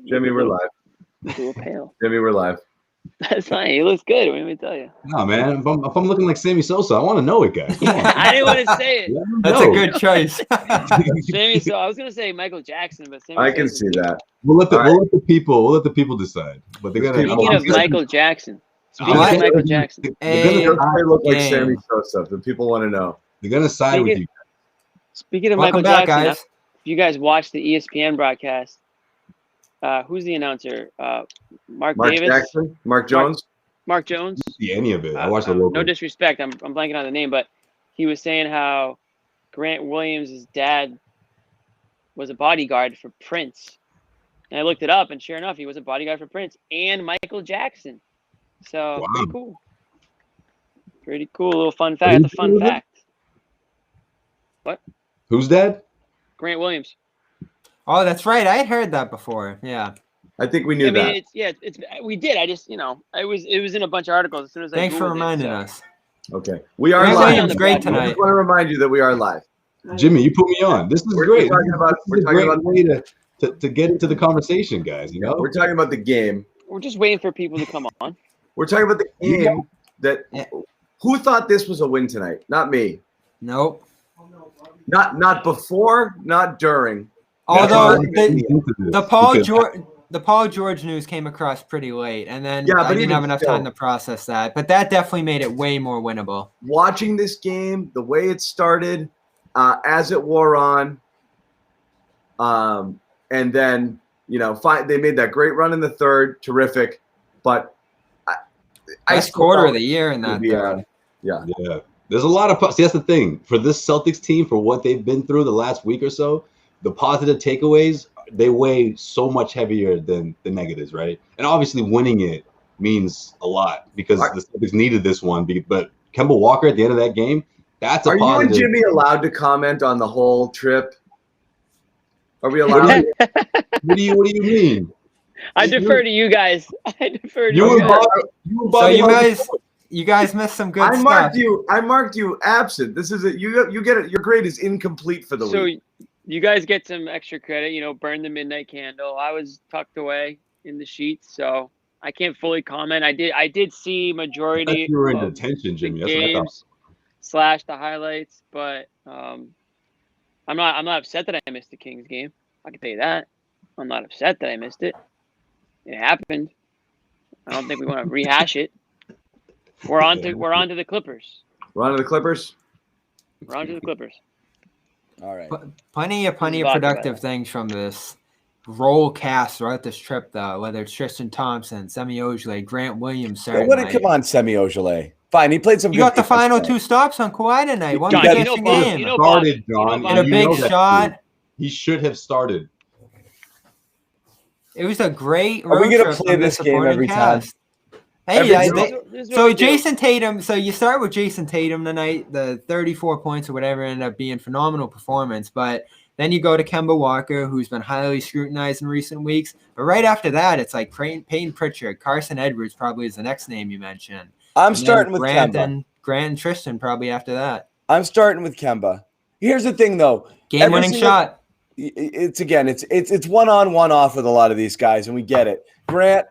Jimmy, we're live. He's a little pale. Jimmy, we're live. That's fine. He looks good. What do me tell you? No, man. If I'm looking like Sammy Sosa, I want to know it, guys. Come on. I didn't want to say it. That's a good choice. Sammy, so I was gonna say Michael Jackson, but Sammy I can see that. We'll let the people decide. But they're gonna. Speaking of Michael Jackson. Speaking of Michael Jackson. They're gonna look like Sammy Sosa. The people want to know. They're gonna side with you. Speaking of Welcome Michael back, Jackson, guys. if you guys watch the ESPN broadcast, who's the announcer? Mark Davis? Jackson? Mark Jones? Mark Jones? I didn't see any of it. I watched the local. No disrespect, I'm blanking on the name, but he was saying how Grant Williams' dad was a bodyguard for Prince. And I looked it up, and sure enough, he was a bodyguard for Prince and Michael Jackson. So, Wow. pretty cool. Pretty cool. Little fun fact. That's a fun fact. What? Who's dad? Grant Williams. Oh, that's right. I had heard that before. Yeah. I think we knew that. We did. I just, it was in a bunch of articles as soon as Thanks I for Googled reminding it, us. Okay. We are Grant live. Williams great tonight. I just want to remind you that we are live. Jimmy, you put me on. This is great. We're talking about way to get into the conversation, guys. You know, we're talking about the game. We're just waiting for people to come on. We're talking about the game that who thought this was a win tonight? Not me. Nope. Not before, not during. Although the Paul George news came across pretty late, and then I didn't have enough time to process that. But that definitely made it way more winnable. Watching this game, the way it started, as it wore on, and then they made that great run in the third, terrific. But best quarter of the year in that third. Yeah. There's a lot of. See, that's the thing for this Celtics team, for what they've been through the last week or so. The positive takeaways, they weigh so much heavier than the negatives, right? And obviously winning it means a lot because the Celtics needed this one. But Kemba Walker at the end of that game, that's a positive. Are you and Jimmy allowed to comment on the whole trip? Are we allowed? What do you mean? I defer to you guys. I defer to you guys. You guys missed some good stuff. I marked you absent. This is you get it. Your grade is incomplete for the week. So you guys get some extra credit. Burn the midnight candle. I was tucked away in the sheets, so I can't fully comment. I did see majority. You were in detention, Jimmy. That's games / the highlights, but I'm not upset that I missed the Kings game. I can tell you that. I'm not upset that I missed it. It happened. I don't think we want to rehash it. We're on to the Clippers. We're on to the Clippers. We're on to the Clippers. All right. Plenty of productive things from this roll cast throughout this trip, though. Whether it's Tristan Thompson, Semi Ojeleye, Grant Williams. Come on, Semi Ojeleye. Fine, he played some. You got the final 2 stops on Kawhi tonight. One game. Started, John. And a big shot. He should have started. It was a great. Are we going to play this game every time? Hey, Jayson Tatum. So you start with Jayson Tatum tonight. The 34 points or whatever ended up being phenomenal performance. But then you go to Kemba Walker, who's been highly scrutinized in recent weeks. But right after that, it's like Payton Pritchard, Carsen Edwards probably is the next name you mentioned. I'm starting with Grant Kemba. Grant and Tristan probably after that. I'm starting with Kemba. Here's the thing, though. Game-winning shot. It's one-on, one-off with a lot of these guys, and we get it. Grant,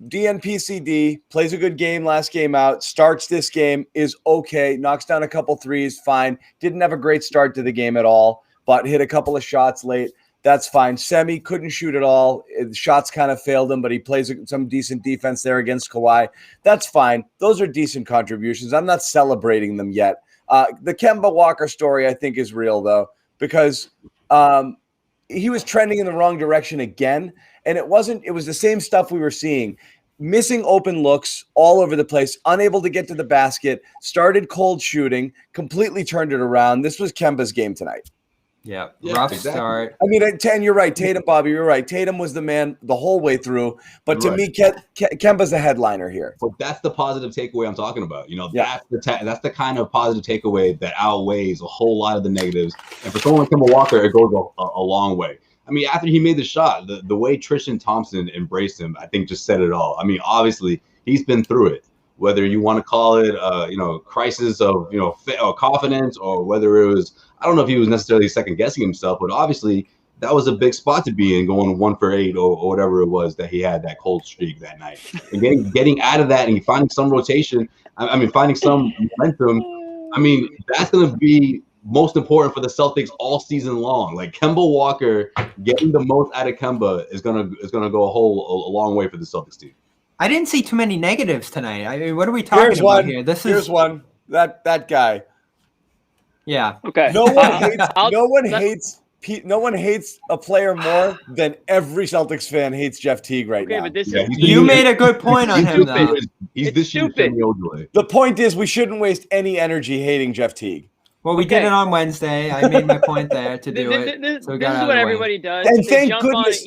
DNPCD, plays a good game last game out, starts this game, is okay, knocks down a couple threes, fine. Didn't have a great start to the game at all, but hit a couple of shots late. That's fine. Semi couldn't shoot at all. Shots kind of failed him, but he plays some decent defense there against Kawhi. That's fine. Those are decent contributions. I'm not celebrating them yet. The Kemba Walker story, I think, is real, though, because he was trending in the wrong direction again. And it was the same stuff we were seeing. Missing open looks all over the place, unable to get to the basket, started cold shooting, completely turned it around. This was Kemba's game tonight. Yeah, rough start. I mean, you're right. Tatum, Bobby, you're right. Tatum was the man the whole way through. But to me, Kemba's the headliner here. But that's the positive takeaway I'm talking about. That's the kind of positive takeaway that outweighs a whole lot of the negatives. And for someone like Kemba Walker, it goes a long way. I mean, after he made the shot, the way Tristan Thompson embraced him, I think just said it all. I mean, obviously, he's been through it. Whether you want to call it, crisis of, confidence, or whether it was, I don't know if he was necessarily second guessing himself, but obviously that was a big spot to be in, going 1 for 8 or whatever it was that he had that cold streak that night. And getting out of that and finding some rotation, finding some momentum. That's going to be most important for the Celtics all season long. Like Kemba Walker, getting the most out of Kemba is gonna go a long way for the Celtics team. I didn't see too many negatives tonight. I mean, what are we talking about here? Here's one. That guy. Yeah. Okay. No one hates a player more than every Celtics fan hates Jeff Teague now. But this you made a good point on him, though. He's this stupid. The point is, we shouldn't waste any energy hating Jeff Teague. Well, we did it on Wednesday. I made my point there to do it. This is what everybody does. And thank goodness.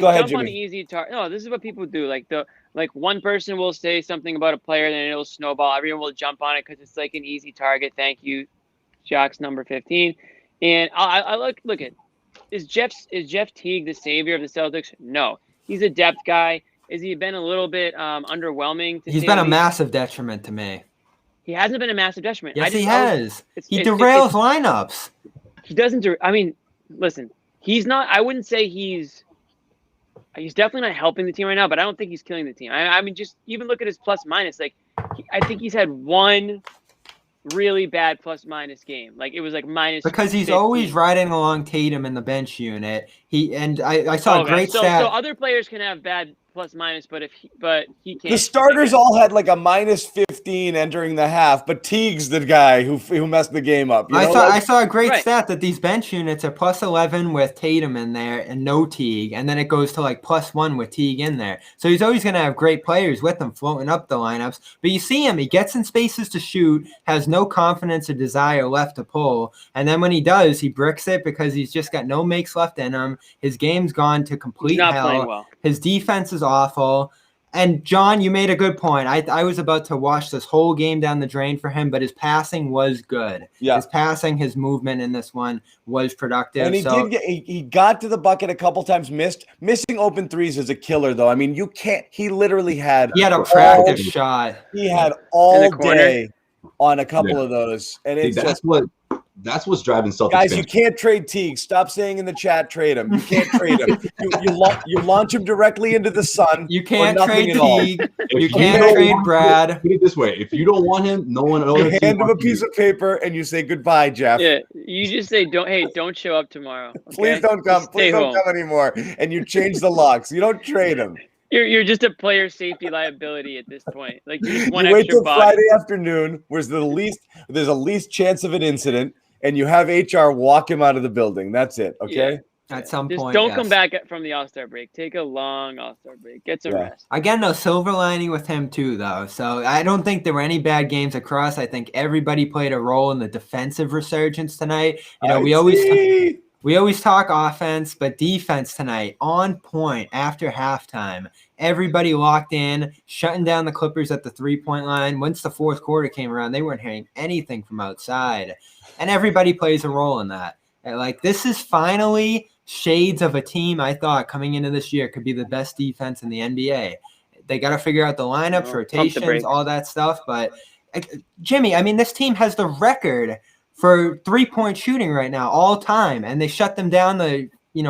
Go ahead, Jimmy. On an easy target. No, this is what people do. Like one person will say something about a player, then it'll snowball. Everyone will jump on it because it's like an easy target. Thank you, Jacks number 15. And I look at is Jeff Teague the savior of the Celtics? No, he's a depth guy. Has he been a little bit underwhelming? He's been a massive detriment to me. He hasn't been a massive detriment. Yes, he has. He derails lineups. He doesn't. Listen, he's not. I wouldn't say he's definitely not helping the team right now, but I don't think he's killing the team. Just even look at his plus minus. I think he's had one really bad plus minus game. It was minus because he's 15. always riding along Tatum in the bench unit. I saw a great stat. So other players can have bad plus minus, but he can't. The starters all had a minus 15 entering the half, but Teague's the guy who messed the game up. I saw a great stat that these bench units are plus 11 with Tatum in there and no Teague, and then it goes to plus 1 with Teague in there. So he's always going to have great players with him floating up the lineups. But you see him, he gets in spaces to shoot, has no confidence or desire left to pull, and then when he does, he bricks it because he's just got no makes left in him. His game's gone to complete hell. Playing well. His defense is awful. And John, you made a good point. I was about to wash this whole game down the drain for him, but his passing was good. Yeah. His passing, his movement in this one was productive. And he got to the bucket a couple times, missing open threes is a killer though. You can't. He literally had a practice shot. He had all day on a couple of those, and it's that's what's driving Celtics guys. fans. You can't trade Teague. Stop saying in the chat, trade him. You can't trade him. You launch him directly into the sun. You can't trade Teague. You can't trade Brad. Put it this way: if you don't want him, no one else. You hand him a piece of paper and you say goodbye, Jeff. Yeah, you just say don't show up tomorrow. Okay? Please don't come. Please don't come anymore. And you change the locks. You don't trade him. You're just a player safety liability at this point. You just you wait till Friday afternoon, where there's a least chance of an incident, and you have HR walk him out of the building. That's it. Okay. Yeah. At some point, don't come back from the All-Star break. Take a long All-Star break. Get some rest. Again, no silver lining with him too, though. So I don't think there were any bad games across. I think everybody played a role in the defensive resurgence tonight. We always talk offense, but defense tonight on point after halftime. Everybody locked in, shutting down the Clippers at the 3-point line. Once the fourth quarter came around, they weren't hitting anything from outside. And everybody plays a role in that. This is finally shades of a team I thought coming into this year could be the best defense in the NBA. They got to figure out the lineups, rotations, all that stuff. But, Jimmy, this team has the record for 3-point shooting right now, all time, and they shut them down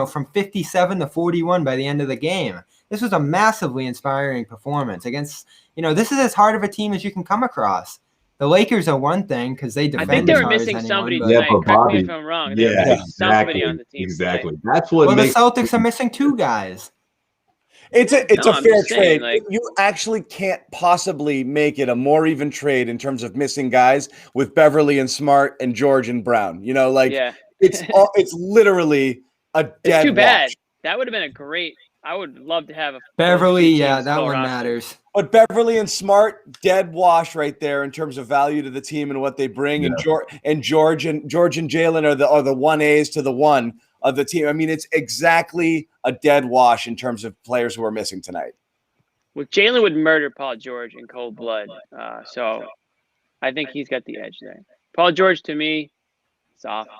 from 57 to 41 by the end of the game. This was a massively inspiring performance against, this is as hard of a team as you can come across. The Lakers are one thing because they defend. I think they were missing somebody tonight. Correct me if I'm wrong. They were missing somebody on the team. Exactly. Tonight. That's what. The Celtics are missing 2 guys. It's a fair trade. You actually can't possibly make it a more even trade in terms of missing guys with Beverly and Smart and George and Brown. It's literally a dead. It's too bad. Watch. That would have been a great. I would love to have a Beverly. That one matters. But Beverly and Smart, dead wash right there in terms of value to the team and what they bring. Yeah. And George and Jaylen are the 1As to the 1 of the team. It's exactly a dead wash in terms of players who are missing tonight. Well, Jaylen would murder Paul George in cold blood. So I think he's got the edge there. Paul George, to me, soft.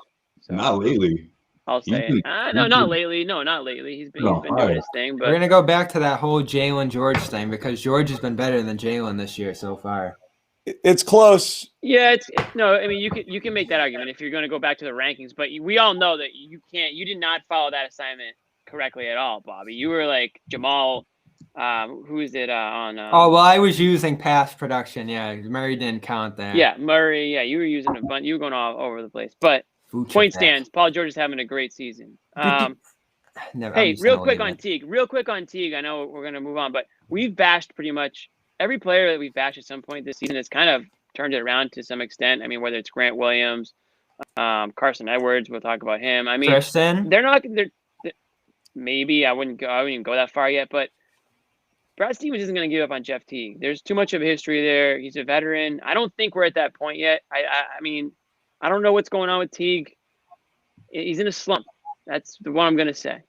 So, not lately. I'll say it. No, not lately. No, not lately. He's been doing his thing. But we're going to go back to that whole Jaylen George thing because George has been better than Jaylen this year so far. It's close. Yeah, no. I mean, you can make that argument if you're going to go back to the rankings, but we all know that you can't. You did not follow that assignment correctly at all, Bobby. You were like Jamal. Who is it on? I was using past production. Yeah, Murray didn't count that. Yeah, Murray. Yeah, you were using a bunch. You were going all over the place, but point stands. Paul George is having a great season. Hey, real quick on Teague. I know we're going to move on, but we've bashed pretty much every player that we've bashed at some point this season has kind of turned it around to some extent. I mean, whether it's Grant Williams, Carsen Edwards, we'll talk about him. I mean, Tristan? They're maybe I wouldn't even go that far yet, but Brad Stevens isn't going to give up on Jeff Teague. There's too much of a history there. He's a veteran. I don't think we're at that point yet. I mean, I don't know what's going on with Teague. He's in a slump. That's what I'm going to say.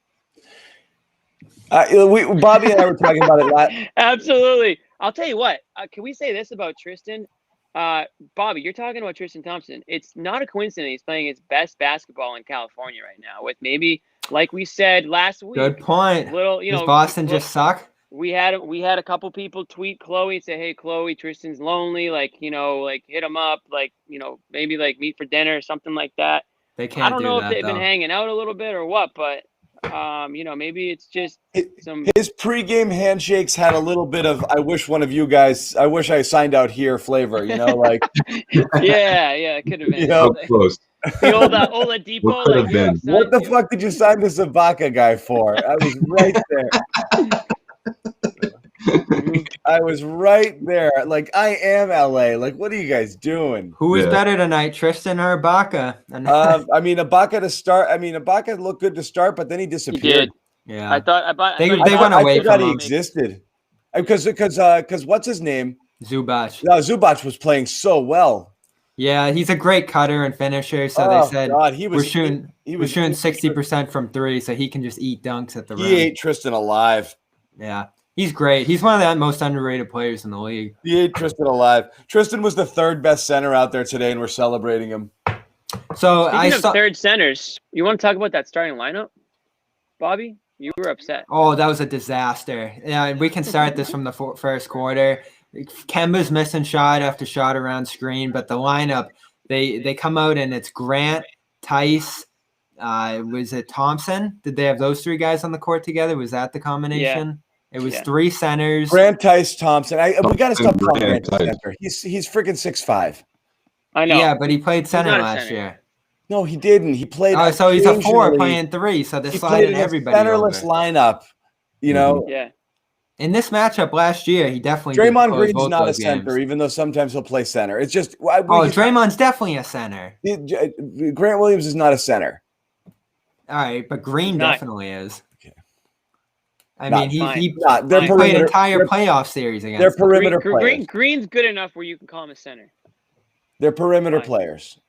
Bobby and I were talking about it. Absolutely. I'll tell you what. Can we say this about Tristan? Bobby, you're talking about Tristan Thompson. It's not a coincidence he's playing his best basketball in California right now. With maybe, like we said last week. Good point. Does Boston just suck? We had a couple people tweet Chloe and say, "Hey, Chloe, Tristan's lonely. Like hit him up. Maybe meet for dinner or something like that." They can't. I don't know if they've been hanging out a little bit or what, but maybe it's just some. His pregame handshakes had a little bit of "I wish one of you guys, I wish I signed out here" flavor. Yeah, it could have been. Close. The old Oladipo. What the fuck did you sign this Ibaka guy for? I was right there. I was right there. I am LA. What are you guys doing? Who was better tonight, Tristan or Ibaka? Ibaka to start. Ibaka looked good to start, but then he disappeared. He did. Yeah, I thought they went away from him. He existed because what's his name? Zubac. No, Zubac was playing so well. Yeah, he's a great cutter and finisher. So they said we're shooting 60% from three, so he can just eat dunks at the rim. He ate Tristan alive. Yeah. He's great. He's one of the most underrated players in the league. He ate Tristan alive. Tristan was the third best center out there today, and we're celebrating him. So Speaking of third centers, you want to talk about that starting lineup, Bobby? You were upset. Oh, that was a disaster. Yeah, we can start this from the first quarter. Kemba's missing shot after shot around screen, but the lineup, they come out and it's Grant, Tice, was it Thompson? Did they have those three guys on the court together? Was that the combination? Yeah. It was three centers. Grant, Tice, Thompson. We got to stop calling Grant center. He's freaking 6'5". I know. Yeah, but he played center last year. No, he didn't. He played. So he's a 4 playing 3. So they're sliding everybody centerless over. Lineup. Yeah. In this matchup last year, he definitely. Draymond Green's not a center, even though sometimes he'll play center. It's just. Draymond's definitely a center. Grant Williams is not a center. All right, but Green definitely is. I mean, he played entire playoff series against. They're perimeter players. Green's good enough where you can call him a center. They're perimeter players.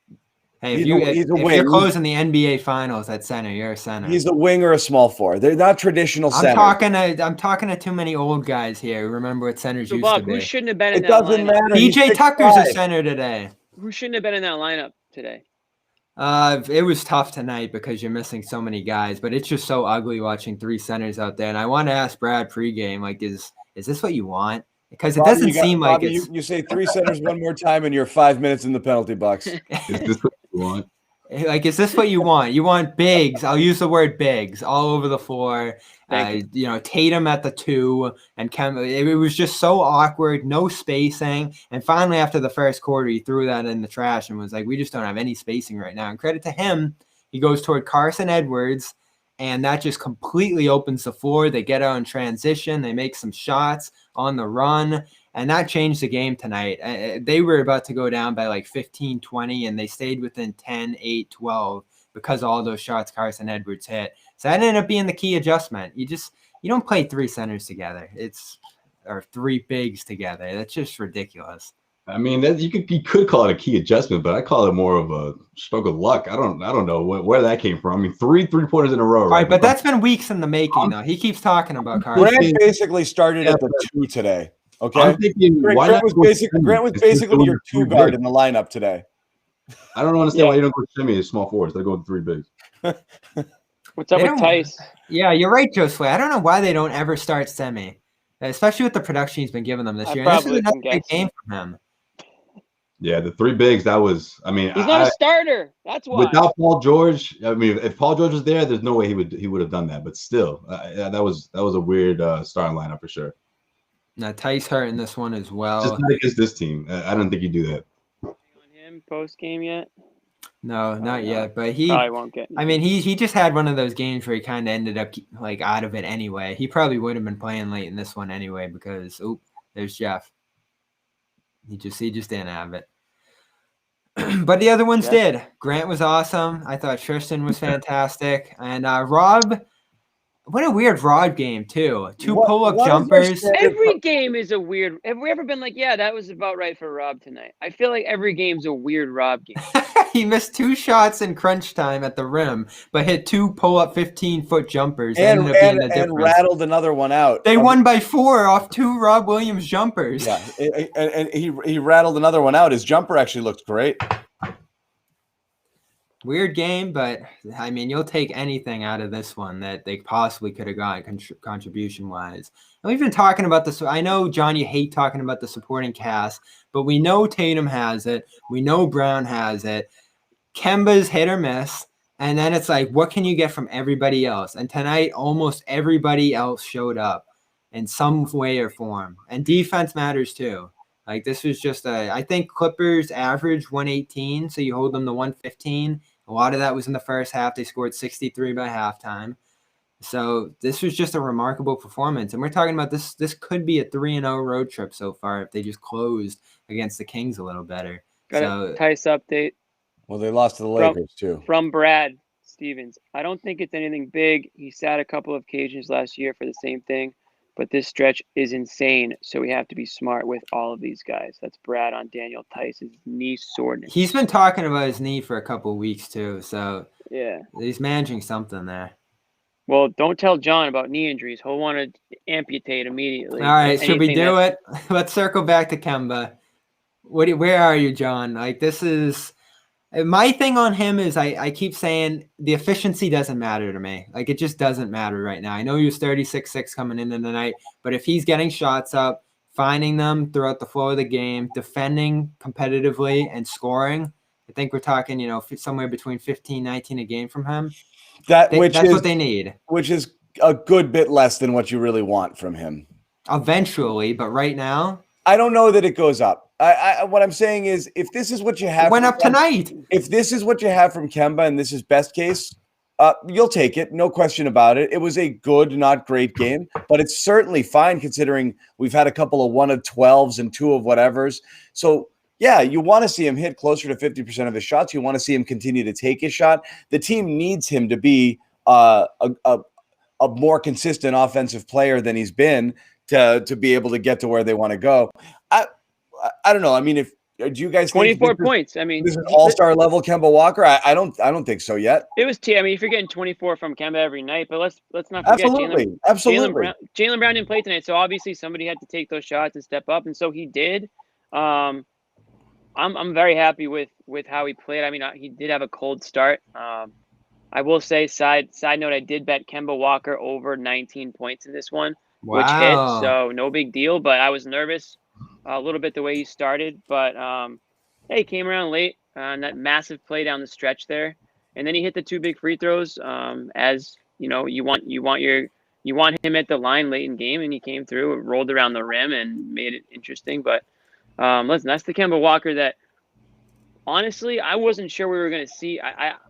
Hey, if you're closing the NBA Finals at center, you're a center. He's a wing or a small forward. They're not traditional centers. I'm talking to too many old guys here. Remember what centers used to be. Who shouldn't have been in that lineup? It doesn't matter. PJ Tucker's a center today. Who shouldn't have been in that lineup today? It was tough tonight because you're missing so many guys, but it's just so ugly watching three centers out there. And I want to ask Brad pregame, is this what you want? Because it doesn't seem like it's. You say three centers one more time, and you're 5 minutes in the penalty box. Is this what you want? Is this what you want? You want bigs. I'll use the word bigs all over the floor. Tatum at the 2 and Kemba. It was just so awkward, no spacing. And finally, after the first quarter, he threw that in the trash and was like, we just don't have any spacing right now. And credit to him, he goes toward Carsen Edwards, and that just completely opens the floor. They get out in transition. They make some shots on the run. And that changed the game tonight. They were about to go down by 15, 20, and they stayed within 10, 8, 12 because of all those shots Carsen Edwards hit. So that ended up being the key adjustment. You don't play three centers together. Or three bigs together. That's just ridiculous. I mean, you could call it a key adjustment, but I call it more of a stroke of luck. I don't know where that came from. I mean, three pointers in a row. Right, but that's been weeks in the making, though. He keeps talking about Carsen. Grant basically started at the 2 today. Okay. I'm thinking Grant was basically your 2 guard in the lineup today. I don't understand why you don't go semi as small forwards. They're going 3 bigs. What's up with Tice? Yeah, you're right, Josue. I don't know why they don't ever start semi, especially with the production he's been giving them this year. This is another big game from him. Yeah, the three bigs. That was. I mean, he's not a starter. That's why. Without Paul George, I mean, if Paul George was there, there's no way he would have done that. But still, yeah, that was a weird starting lineup for sure. Now Tice hurt in this one as well. Just not against this team. I don't think you do that. On him post game yet? No, not yet. But he probably won't get. I mean, he just had one of those games where he kind of ended up like out of it anyway. He probably would have been playing late in this one anyway because there's Jeff. He just didn't have it. But the other ones did. Grant was awesome. I thought Tristan was fantastic. And Rob, what a weird Rob game, too. Two pull-up jumpers. Every game is a weird. Have we ever been like, yeah, that was about right for Rob tonight? I feel like every game's a weird Rob game. He missed 2 shots in crunch time at the rim, but hit 2 pull-up 15-foot jumpers. And rattled another one out. They won by 4 off 2 Rob Williams jumpers. Yeah, and he rattled another one out. His jumper actually looked great. Weird game, but I mean, you'll take anything out of this one that they possibly could have got contribution-wise. And we've been talking about this. I know, John, you hate talking about the supporting cast, but we know Tatum has it. We know Brown has it. Kemba's hit or miss. And then it's like, what can you get from everybody else? And tonight, almost everybody else showed up in some way or form. And defense matters too. Like, this was just I think Clippers average 118, so you hold them to 115. A lot of that was in the first half. They scored 63 by halftime. So this was just a remarkable performance. And we're talking about this could be a 3-0 road trip so far if they just closed against the Kings a little better. Got a Tice update. Well, they lost to the Lakers, too. From Brad Stevens. I don't think it's anything big. He sat a couple of occasions last year for the same thing. But this stretch is insane, so we have to be smart with all of these guys. That's Brad on Daniel Tice's knee soreness. He's been talking about his knee for a couple of weeks, too. So yeah, he's managing something there. Well, don't tell John about knee injuries. He'll want to amputate immediately. All right, should we do it? Let's circle back to Kemba. Where are you, John? Like, this is – my thing on him is I keep saying the efficiency doesn't matter to me. Like, it just doesn't matter right now. I know he was 36-6 coming into the night, but if he's getting shots up, finding them throughout the flow of the game, defending competitively and scoring, I think we're talking, somewhere between 15, 19 a game from him. That's what they need. Which is a good bit less than what you really want from him. Eventually, but right now, I don't know that it goes up. What I'm saying is, if this is what you have, it went up tonight. If this is what you have from Kemba, and this is best case, you'll take it, no question about it. It was a good, not great game, but it's certainly fine considering we've had a couple of 1 of 12s and 2 of whatevers. So yeah, you want to see him hit closer to 50% of his shots. You want to see him continue to take his shot. The team needs him to be a more consistent offensive player than he's been to be able to get to where they want to go. I don't know. I mean, do you guys 24 points? I mean, this is all-star level Kemba Walker. I don't think so yet. It was I mean, if you're getting 24 from Kemba every night, but let's not forget absolutely. Jaylen Brown didn't play tonight, so obviously somebody had to take those shots and step up, and so he did. I'm very happy with how he played. I mean, he did have a cold start. I will say, side note, I did bet Kemba Walker over 19 points in this one, which hit, so no big deal. But I was nervous a little bit the way he started, but he came around late on that massive play down the stretch there, and then he hit the 2 big free throws. As you know, you want him at the line late in game, and he came through, rolled around the rim, and made it interesting. But listen, that's the Kemba Walker that honestly I wasn't sure we were going to see.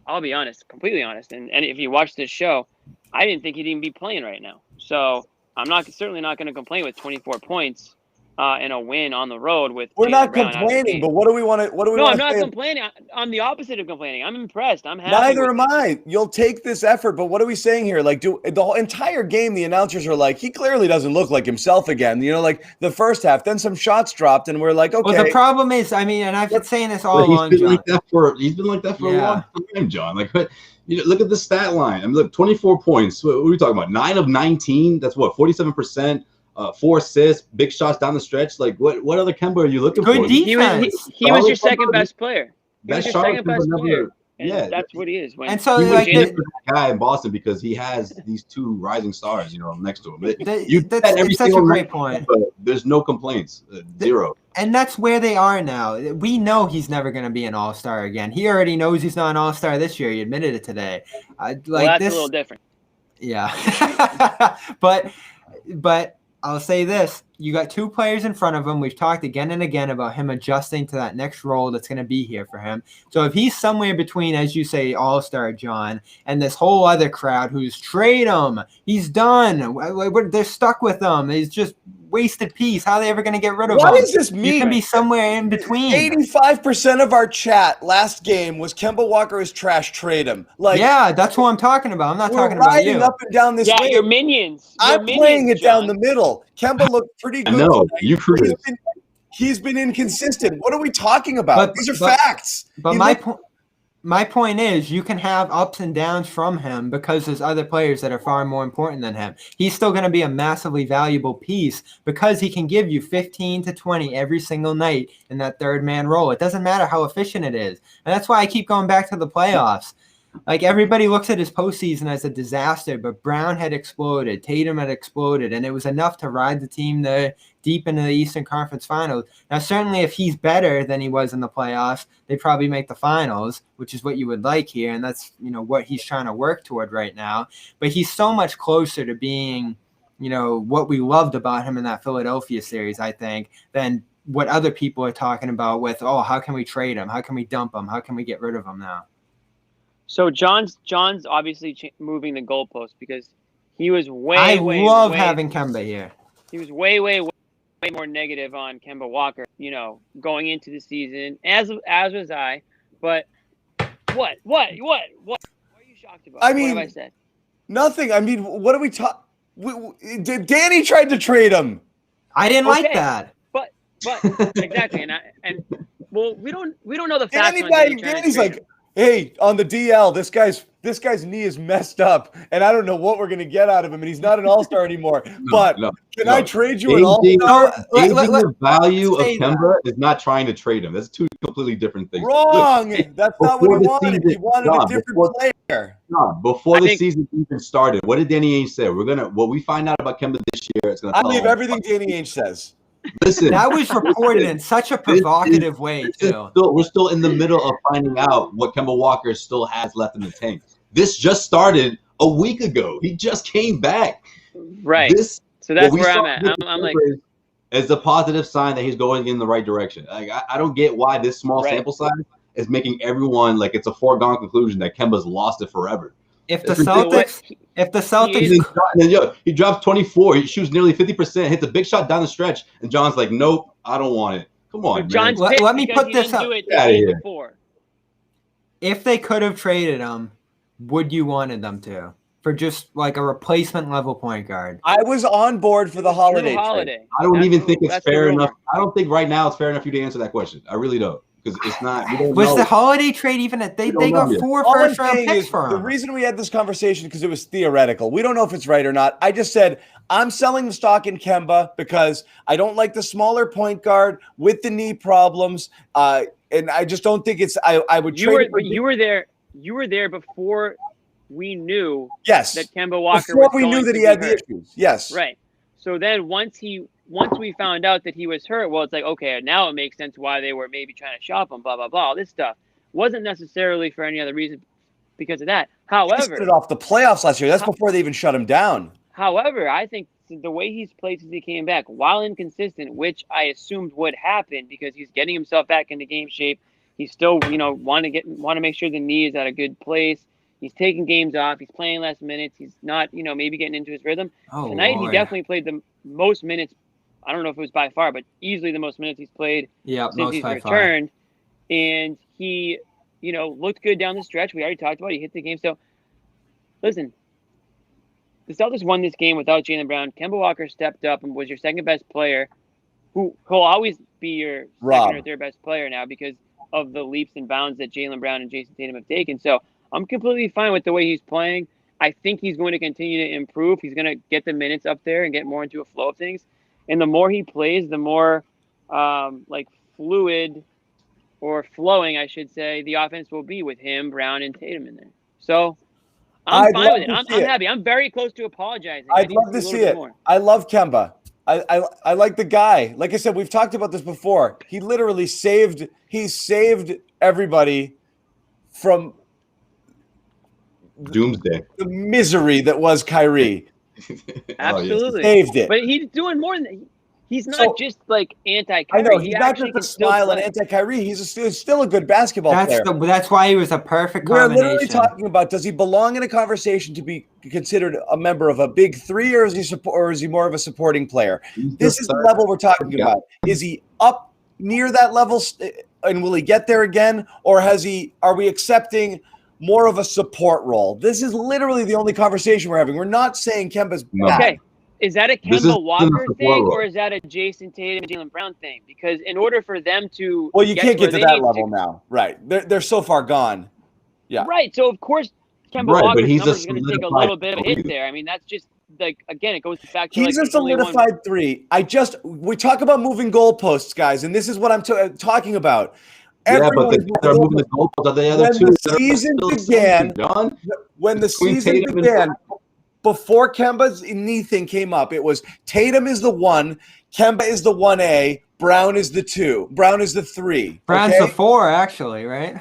I'll be honest, completely honest, and if you watch this show, I didn't think he'd even be playing right now. So I'm certainly not going to complain with 24 points. And a win on the road with. We're not complaining, but what do we want to? No, I'm not complaining. I'm the opposite of complaining. I'm impressed. I'm happy. Neither am I. You'll take this effort, but what are we saying here? Like, the whole entire game, the announcers are like, he clearly doesn't look like himself again. Like the first half, then some shots dropped, and we're like, okay. Well, the problem is, I mean, and I've been saying this all along. He's been like that for a long time, John. Like, but look at the stat line. I mean, look, 24 points. What are we talking about? 9 of 19. That's what, 47%. 4 assists, big shots down the stretch. Like, what other Kemba are you looking for? Good defense. He was your second best player. Best second best player. Yeah, that's what he is. And so, like, the guy in Boston because he has these 2 rising stars, next to him. That's such a great point. There's no complaints. Zero. And that's where they are now. We know he's never going to be an all-star again. He already knows he's not an all-star this year. He admitted it today. Well, that's a little different. Yeah. But I'll say this. You got two players in front of him. We've talked again and again about him adjusting to that next role that's going to be here for him. So if he's somewhere between, as you say, all-star John, and this whole other crowd who's trade him, he's done. They're stuck with him. He's just wasted piece. How are they ever going to get rid of him? What does this mean? You can be somewhere in between. 85% of our chat last game was Kemba Walker is trash, trade him. Yeah, that's what I'm talking about. I'm not talking about you. Up and down this way. Your minions. I'm playing it down the middle. Kemba looked pretty good. No, you crew. He's been inconsistent. What are we talking about? These are facts. But my point is, you can have ups and downs from him because there's other players that are far more important than him. He's still going to be a massively valuable piece because he can give you 15 to 20 every single night in that third man role. It doesn't matter how efficient it is. And that's why I keep going back to the playoffs. Like, everybody looks at his postseason as a disaster, but Brown had exploded, Tatum had exploded, and it was enough to ride the team there deep into the Eastern Conference Finals. Now, certainly if he's better than he was in the playoffs, they probably make the finals, which is what you would like here, and that's, what he's trying to work toward right now. But he's so much closer to being, what we loved about him in that Philadelphia series, I think, than what other people are talking about with, how can we trade him? How can we dump him? How can we get rid of him now? So John's obviously moving the goalpost because he was having Kemba here. He was way more negative on Kemba Walker, going into the season, as was I. But what are you shocked about? I mean, what have I said? Nothing. I mean, what are we talking? Danny tried to trade him. I didn't like that. But exactly, and we don't know the facts. Danny's like, hey, on the DL, this guy's knee is messed up, and I don't know what we're gonna get out of him, and he's not an all-star anymore. Can I trade you an all-star? The value of Kemba is not trying to trade him. That's two completely different things. Wrong. That's not what he wanted. He wanted a different player. Before the season even started, what did Danny Ainge say? What we find out about Kemba this year, it's gonna. I believe everything Danny Ainge says. Listen, that was reported in such a provocative way too. We're still in the middle of finding out what Kemba Walker still has left in the tank. This just started a week ago. He just came back. Right. So that's where I'm at. I'm like, it's a positive sign that he's going in the right direction. Like, I don't get why this small sample size is making everyone like it's a foregone conclusion that Kemba's lost it forever. If the Celtics, he drops 24, he shoots nearly 50%, hits a big shot down the stretch, and John's like, nope, I don't want it. Come on, man. Let me put this up. Before. If they could have traded him, would you wanted them to for just like a replacement level point guard? I was on board for the holiday trade. I don't even think it's fair enough. I don't think right now it's fair enough for you to answer that question. I really don't. Because it's not. Was the holiday trade even they got 4 first-round picks for him? The reason we had this conversation because it was theoretical. We don't know if it's right or not. I just said I'm selling the stock in Kemba because I don't like the smaller point guard with the knee problems, and I just don't think it's. I would. You were there. You were there before we knew. Yes. That Kemba Walker. Before we knew that he had the issues. Yes. Right. So then once we found out that he was hurt, well, it's like, okay, now it makes sense why they were maybe trying to shop him, blah, blah, blah. All this stuff wasn't necessarily for any other reason because of that. However, he started off the playoffs last year. That's before they even shut him down. However, I think the way he's played since he came back, while inconsistent, which I assumed would happen because he's getting himself back into game shape. He's still, want to make sure the knee is at a good place. He's taking games off. He's playing less minutes. He's not, maybe getting into his rhythm. Tonight, He definitely played the most minutes. I don't know if it was by far, but easily the most minutes he's played since he's returned. And he, looked good down the stretch. We already talked about it. He hit the game. So, listen, the Celtics won this game without Jaylen Brown. Kemba Walker stepped up and was your second best player, who'll always be your second or third best player now because of the leaps and bounds that Jaylen Brown and Jayson Tatum have taken. So, I'm completely fine with the way he's playing. I think he's going to continue to improve. He's going to get the minutes up there and get more into a flow of things. And the more he plays, the more fluid or flowing, I should say, the offense will be with him, Brown, and Tatum in there. So I'm fine with it. I'm happy. I'm very close to apologizing. I'd love to see it. I love Kemba. I like the guy. Like I said, we've talked about this before. He literally saved everybody from Doomsday. the misery that was Kyrie. Absolutely. Saved it. But he's doing more than he's not just like anti-Kyrie. I know he's he not just a smile and anti-Kyrie. He's still a good basketball player. That's why he was a perfect We're combination. literally talking about, does he belong in a conversation to be considered a member of a big three, or is he more of a supporting player? This is the level we're talking about. Is he up near that level, and will he get there again, or are we accepting more of a support role? This is literally the only conversation we're having. We're not saying Kemba's bad. Okay. Is that a Kemba Walker thing, or is that a Jayson Tatum, Jaylen Brown thing? Because in order for them to you can't get to that level now, right? They're so far gone. Yeah, right. So of course, Kemba Walker's numbers are going to take a little bit of a hit there. I mean, that's just like, again, it goes back to he's a solidified three. We talk about moving goalposts, guys, and this is what I'm talking about. Yeah, but they're moving the goalposts. Are the other two? When the season began. Before Kemba's knee thing came up, it was Tatum is the 1, Kemba is the 1A, Brown is the 2, Brown is the 3. Brown's the 4, actually, right?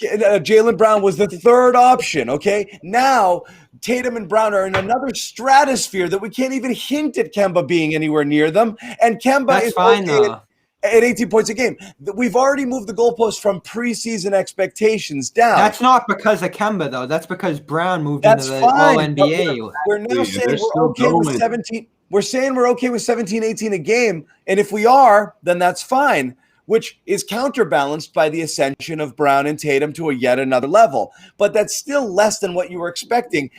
Jaylen Brown was the 3rd option, okay? Now, Tatum and Brown are in another stratosphere that we can't even hint at Kemba being anywhere near them, and Kemba is fine, though. At 18 points a game. We've already moved the goalpost from preseason expectations down. That's not because of Kemba, though. That's because Brown moved into the All-NBA. We're now saying we're okay with 17. We're saying we're okay with 17, 18 a game. And if we are, then that's fine, which is counterbalanced by the ascension of Brown and Tatum to a yet another level. But that's still less than what you were expecting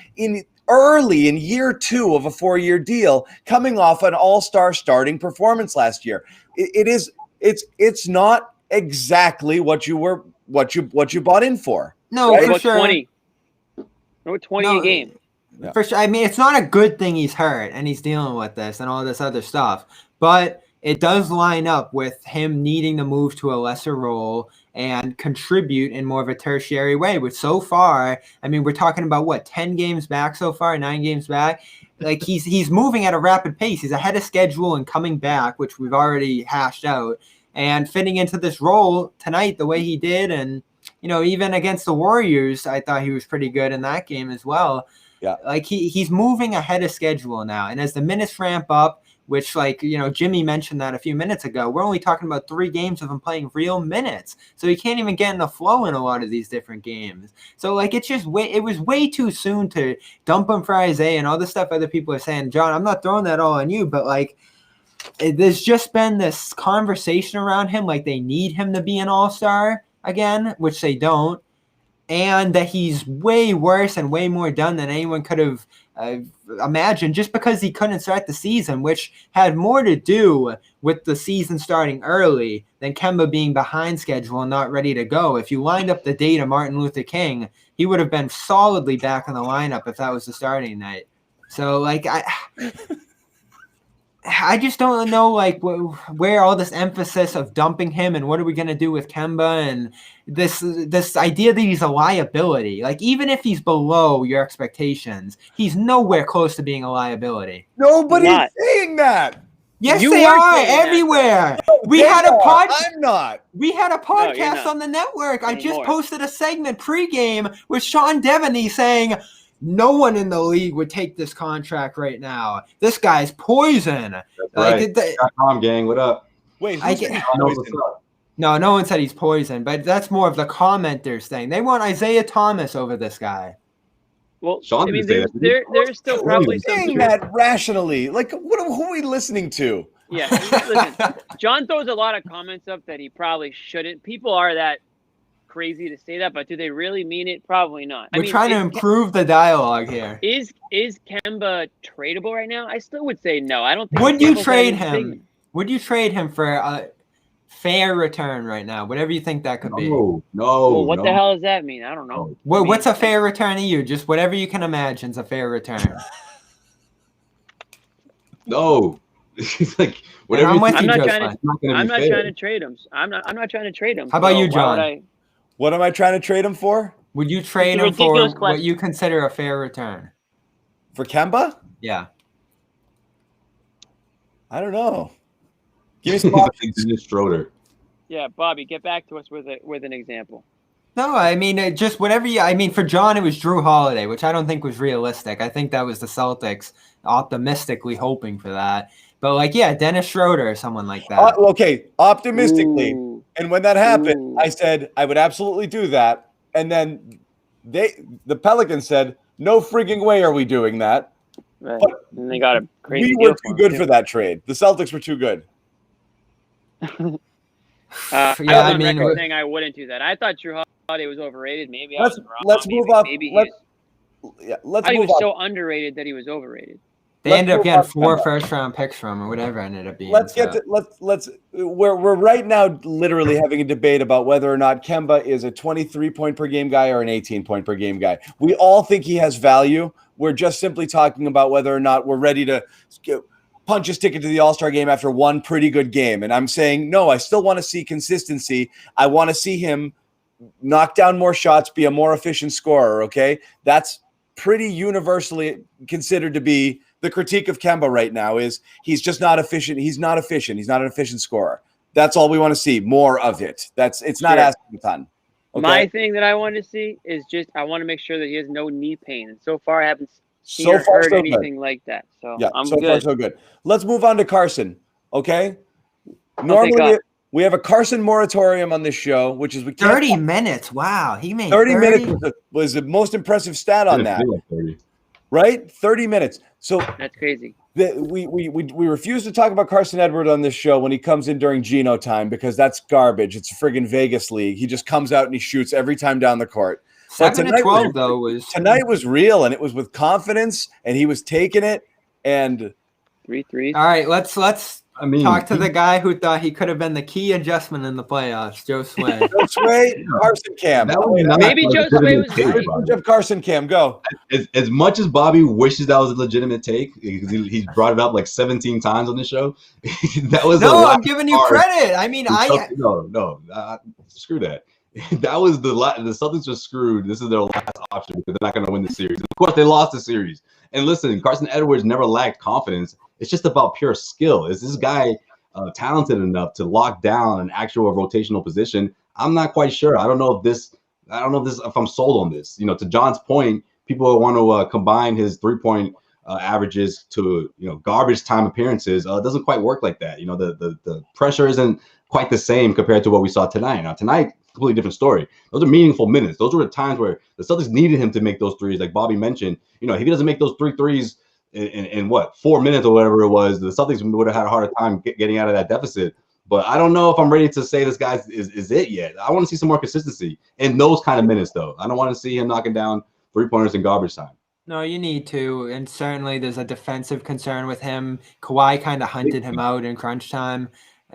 early in year 2 of a 4-year deal, coming off an all-star starting performance last year. It's not exactly what you bought in for. No, right? for sure. 20 a game. Yeah. For sure. I mean, it's not a good thing he's hurt and he's dealing with this and all this other stuff, but it does line up with him needing to move to a lesser role and contribute in more of a tertiary way, which so far, I mean, we're talking about 10 games back so far, 9 games back. Like he's moving at a rapid pace. He's ahead of schedule and coming back, which we've already hashed out, and fitting into this role tonight the way he did. And, even against the Warriors, I thought he was pretty good in that game as well. Yeah. Like he's moving ahead of schedule now. And as the minutes ramp up, which Jimmy mentioned that a few minutes ago, we're only talking about 3 games of him playing real minutes. So he can't even get in the flow in a lot of these different games. So it was way too soon to dump him for Isaiah and all the stuff other people are saying. John, I'm not throwing that all on you, but there's just been this conversation around him, like they need him to be an all-star again, which they don't. And that he's way worse and way more done than anyone could have imagined, just because he couldn't start the season, which had more to do with the season starting early than Kemba being behind schedule and not ready to go. If you lined up the date of Martin Luther King, he would have been solidly back in the lineup if that was the starting night. So, I just don't know where all this emphasis of dumping him and what are we going to do with Kemba and this idea that he's a liability. Even if he's below your expectations, he's nowhere close to being a liability. Nobody's saying that. Yes, they are everywhere. We had a podcast. I'm not. We had a podcast on the network. I just posted a segment pregame with Sean Devaney saying no one in the league would take this contract right now. This guy's poison. That's right. .com gang, what up? Wait, no one said he's poison, but that's more of the commenters thing. They want Isaiah Thomas over this guy. Well, Sean, I mean, there's still probably saying that rationally. Who are we listening to? Yeah, listen, John throws a lot of comments up that he probably shouldn't. People are that crazy to say that, but do they really mean it? Probably not. We're trying to improve the dialogue here. Is Kemba tradable right now? I still would say no. I don't think. Would you trade him? Would you trade him for a fair return right now? Whatever you think that could be. No. Well, what the hell does that mean? I don't know. What's a fair return to you? Just whatever you can imagine is a fair return. No. It's whatever. I'm not trying to trade him. I'm not trying to trade him. How about you, John? What am I trying to trade him for? Would you trade him for what you consider a fair return? For Kemba? Yeah. I don't know. Give me some He's like options. Dennis Schroeder. Yeah, Bobby, get back to us with an example. No, I mean, just whatever you. I mean, for John, it was Drew Holiday, which I don't think was realistic. I think that was the Celtics optimistically hoping for that. But like, yeah, Dennis Schroeder or someone like that. Okay, optimistically. Ooh. And when that happened, Ooh. I said I would absolutely do that. And then the Pelicans said, "No freaking way are we doing that." Right. But And they got a crazy we were deal too good for that trade. The Celtics were too good. I Yeah, I was on mean, record saying I wouldn't do that. I thought Drew Holiday was overrated. Maybe I Let's was wrong. let's Maybe, move up. Maybe Let's he move was up. so underrated that he was overrated. They Let's ended up move getting on, 4 Kemba. first-round picks from or whatever it ended up being. Let's get to let's we're right now literally having a debate about whether or not Kemba is a 23-point per game guy or an 18-point per game guy. We all think he has value. We're just simply talking about whether or not we're ready to punch his ticket to the All-Star game after one pretty good game. And I'm saying, no, I still want to see consistency. I want to see him knock down more shots, be a more efficient scorer, okay? That's pretty universally considered to be the critique of Kemba right now is he's just not efficient. He's not efficient. He's not an efficient scorer. That's all we want to see, more of it. It's not asking a ton. Okay? My thing that I want to see is just I want to make sure that he has no knee pain. And so far I haven't heard anything like that. So yeah, I'm so good. far so good. Let's move on to Carsen, okay? Normally we have a Carsen moratorium on this show, which is 30 minutes. Wow, he made 30 minutes was the most impressive stat on that. Like 30. Right? 30 minutes. So that's crazy. We refuse to talk about Carsen Edwards on this show when he comes in during Geno time because that's garbage. It's a friggin' Vegas league. He just comes out and he shoots every time down the court. 7 to 12 though was tonight was real and it was with confidence and he was taking it and 3 threes. All right, let's talk to the guy who thought he could have been the key adjustment in the playoffs, Joe Sway. Joe Sway, Carsen Cam. Maybe Joe Sway was right. Of Carsen Cam, go. As much as Bobby wishes that was a legitimate take, because he's brought it up like 17 times on this show. That was I'm giving you credit. I mean, screw that. That was the Celtics are screwed. This is their last option because they're not going to win the series. Of course, they lost the series. And listen, Carsen Edwards never lacked confidence. It's just about pure skill. Is this guy talented enough to lock down an actual rotational position? I'm not quite sure. I don't know if I'm sold on this. You know, to John's point, people want to combine his 3-point averages to garbage time appearances. It doesn't quite work like that. You know, the pressure isn't quite the same compared to what we saw tonight. Now tonight, completely different story. Those are meaningful minutes. Those were the times where the Celtics needed him to make those threes, like Bobby mentioned. You know, if he doesn't make those 3 threes in 4 minutes or whatever it was, the Celtics would have had a harder time getting out of that deficit. But I don't know if I'm ready to say this guy is it yet. I want to see some more consistency in those kind of minutes, though. I don't want to see him knocking down 3-pointers in garbage time. No, you need to. And certainly there's a defensive concern with him. Kawhi kind of hunted him out in crunch time.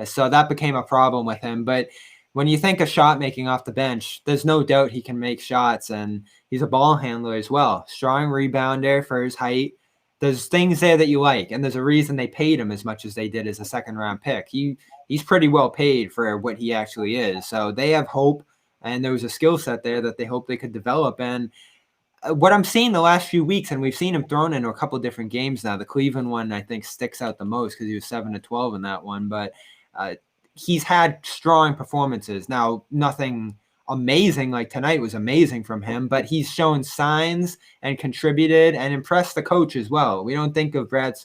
So that became a problem with him. But when you think of shot making off the bench, there's no doubt he can make shots, and he's a ball handler as well. Strong rebounder for his height. There's things there that you like, and there's a reason they paid him as much as they did as a second-round pick. He's pretty well paid for what he actually is. So they have hope, and there was a skill set there that they hope they could develop. And what I'm seeing the last few weeks, and we've seen him thrown into a couple of different games now. The Cleveland one, I think, sticks out the most because he was 7 to 12 in that one. But he's had strong performances. Now, nothing amazing like tonight was amazing from him, but he's shown signs and contributed and impressed the coach as well. We don't think of Brad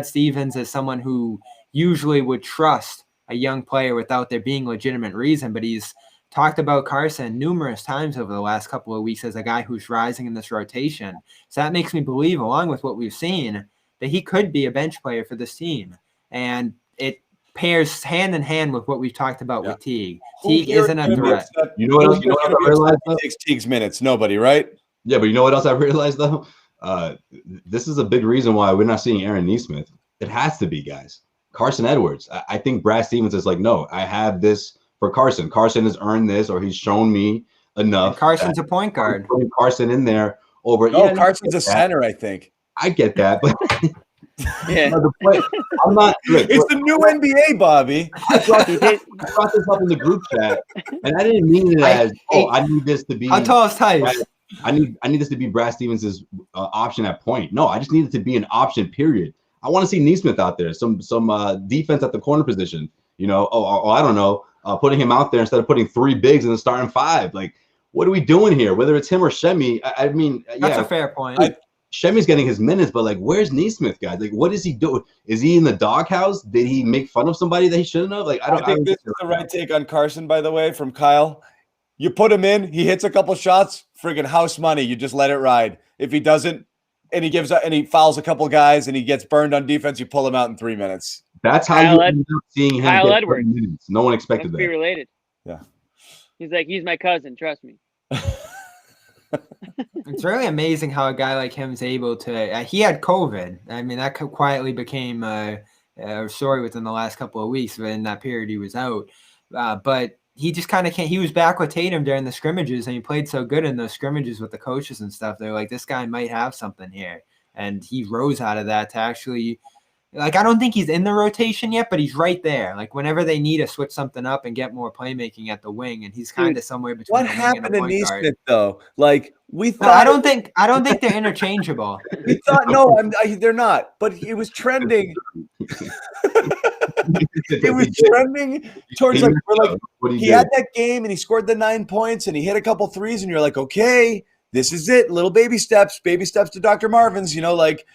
Stevens as someone who usually would trust a young player without there being legitimate reason, but he's talked about Carsen numerous times over the last couple of weeks as a guy who's rising in this rotation. So that makes me believe, along with what we've seen, that he could be a bench player for this team. And it pairs hand in hand with what we've talked about with Teague. Teague isn't a threat. You know what else? I realized? Takes Teague's minutes. Nobody, right? Yeah, but you know what else I realized though? This is a big reason why we're not seeing Aaron Nesmith. It has to be, guys. Carsen Edwards. I think Brad Stevens is like, no, I have this for Carsen. Carsen has earned this, or he's shown me enough. And Carson's a point guard. Putting Carsen in there over. No, Carson's a center, I think. I get that, but yeah, I'm not. Look, it's the new NBA, Bobby. I brought this up in the group chat, and I didn't mean it as, I need this to be. How tall is Tice? I need this to be Brad Stevens' option at point. No, I just need it to be an option, period. I want to see Neesmith out there, some defense at the corner position. You know, I don't know, putting him out there instead of putting 3 bigs in the starting 5. Like, what are we doing here? Whether it's him or Shemi, I mean, that's a fair point. Shemi's getting his minutes, but like, where's Neesmith, guys? Like, what is he doing? Is he in the doghouse? Did he make fun of somebody that he shouldn't have? Like, I think this is the right take on Carsen, by the way, from Kyle. You put him in, he hits a couple shots, friggin' house money. You just let it ride. If he doesn't, and he gives up and he fouls a couple guys and he gets burned on defense, you pull him out in 3 minutes. That's how you end up seeing him Kyle get Edwards. minutes. No one expected that. Be related. Yeah. He's my cousin. Trust me. It's really amazing how a guy like him is able to. He had COVID. I mean, that quietly became a story within the last couple of weeks. But in that period, he was out. But he just kind of can't. He was back with Tatum during the scrimmages, and he played so good in those scrimmages with the coaches and stuff. They're like, this guy might have something here, and he rose out of that to actually. Like, I don't think he's in the rotation yet, but he's right there. Like, whenever they need to switch something up and get more playmaking at the wing, and he's kind of somewhere between. What happened to Neesmith though? Like, we thought. No, I don't think they're interchangeable. We thought they're not. But he was trending. It was trending towards he had that game and he scored the 9 points and he hit a couple threes and you're like, okay, this is it. Little baby steps to Dr. Marvin's. You know, like.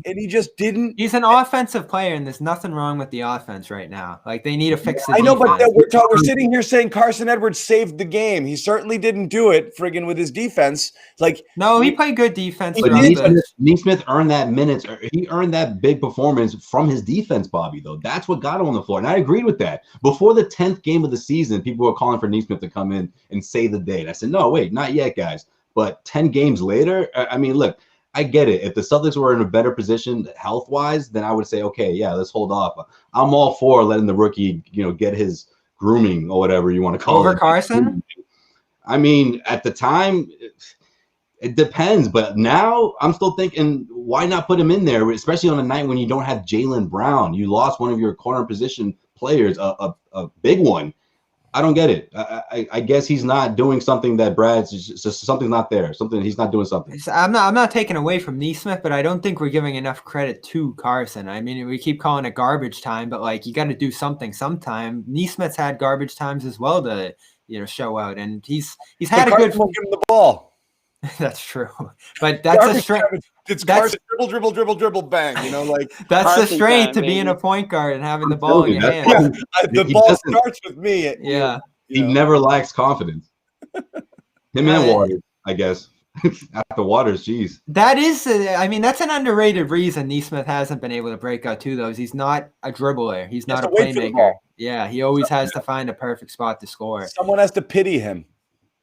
And he just didn't. He's an offensive player, and there's nothing wrong with the offense right now. Like, they need to fix the I know, defense. but we're sitting here saying Carsen Edwards saved the game. He certainly didn't do it, friggin' with his defense. Like, no, he played good defense. But Neesmith earned that minutes. He earned that big performance from his defense, Bobby, though. That's what got him on the floor, and I agreed with that. Before the 10th game of the season, people were calling for Neesmith to come in and save the day. And I said, no, wait, not yet, guys. But 10 games later, I mean, look, I get it. If the Celtics were in a better position health-wise, then I would say, okay, yeah, let's hold off. I'm all for letting the rookie, get his grooming or whatever you want to call it. Over Carsen? I mean, at the time, it depends. But now I'm still thinking, why not put him in there, especially on a night when you don't have Jaylen Brown? You lost one of your corner position players, a big one. I don't get it. I guess he's not doing something that Brad's just something's not there. He's not doing something. I'm not taking away from Neesmith, but I don't think we're giving enough credit to Carsen. I mean, we keep calling it garbage time, but like, you got to do something sometime. Neesmith's had garbage times as well to show out, and he's had a good. Won't give him the ball. That's true, but that's a strength. It's Carsen dribble, bang. Like that's Carsen the strength time, to being a point guard and having the ball in your hand. The ball starts with me. He never lacks confidence. Him and Waters, I guess. After Waters, geez. That is, that's an underrated reason Neesmith hasn't been able to break out to those. He's not a dribbler. He's not a playmaker. Yeah, he always has to find a perfect spot to score. Someone has to pity him.